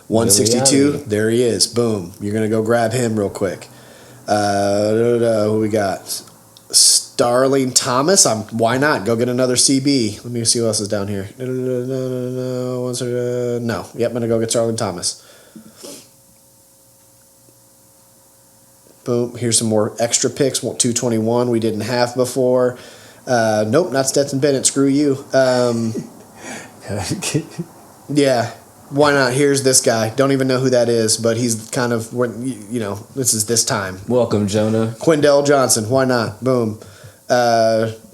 162, there he is. Boom. You're going to go grab him real quick. Who we got? Starling Thomas. Why not? Go get another CB. Let me see who else is down here. No. Yep, I'm going to go get Starling Thomas. Boom. Here's some more extra picks. 221 we didn't have before. Nope, not Stetson Bennett. Screw you. Yeah. Why not? Here's this guy. Don't even know who that is, but he's kind of, this is this time. Welcome, Jonah. Quindell Johnson. Why not? Boom.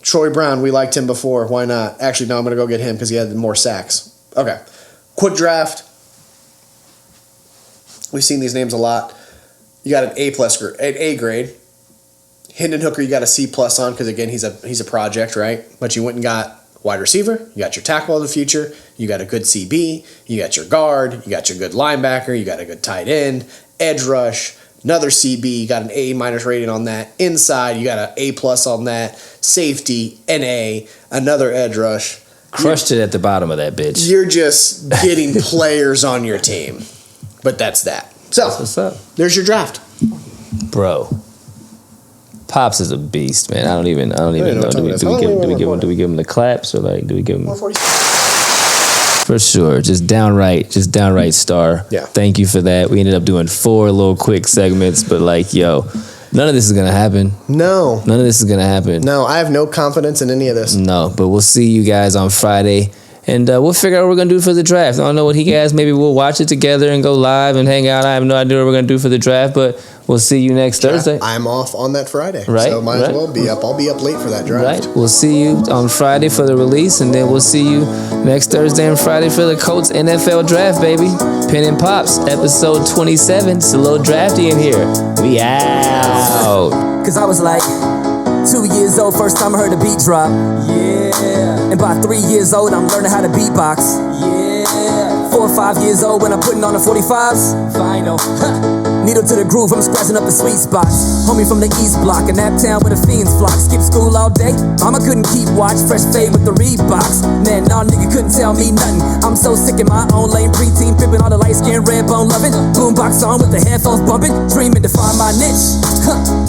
Troy Brown. We liked him before. Why not? Actually, no, I'm going to go get him because he had more sacks. Okay. Quick draft. We've seen these names a lot. You got an A grade. Hendon Hooker, you got a C+ on because, again, he's a project, right? But you went and got wide receiver, you got your tackle of the future, you got a good CB, you got your guard, you got your good linebacker, you got a good tight end, edge rush, another CB, you got an A- rating on that. Inside, you got an A+ on that. Safety, an A, another edge rush. Crushed it at the bottom of that bitch. You're just getting players on your team. But that's that. So, that's what's up. There's your draft. Bro. Pops is a beast, man. I don't even know. Do we give him the claps, or like do we give him? For sure, just downright star. Yeah. Thank you for that. We ended up doing 4 little quick segments, but like, yo, none of this is gonna happen. No. None of this is gonna happen. No, I have no confidence in any of this. No, but we'll see you guys on Friday. And we'll figure out what we're going to do for the draft. I don't know what he has. Maybe we'll watch it together and go live and hang out. I have no idea what we're going to do for the draft, but we'll see you next Thursday. I'm off on that Friday. Right. So might as well be up. I'll be up late for that draft. Right. We'll see you on Friday for the release, and then we'll see you next Thursday and Friday for the Colts NFL draft, baby. Pen and Pops, episode 27. It's a little drafty in here. We out. Because I was like 2 years old, first time I heard a beat drop. Yeah. And by 3 years old, I'm learning how to beatbox. Yeah. 4 or 5 years old when I'm putting on the 45s. Final. Needle to the groove, I'm scratching up the sweet spots. Homie from the East Block, in Naptown where the fiends flock. Skip school all day, mama couldn't keep watch. Fresh fade with the Reeboks. Man, nah, nigga couldn't tell me nothing. I'm so sick in my own lane. Preteen pimping all the light skin, red bone loving. Boombox on with the headphones bumping. Dreaming to find my niche.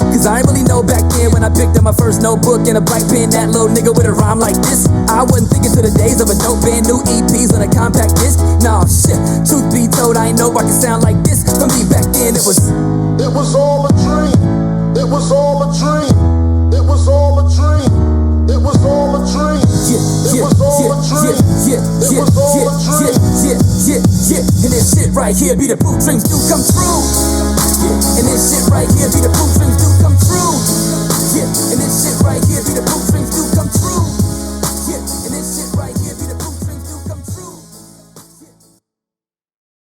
Cause I ain't really know back then when I picked up my first notebook and a black pen. That little nigga with a rhyme like this. I wasn't thinking to the days of a dope band, new EPs on a compact disc. Nah, shit, truth be told, I ain't know I could sound like this. For me back then, it was all a dream. It was all a dream. It was all a dream. It was all a dream. It was all a dream. It was all a dream. year be the proof dreams do come true.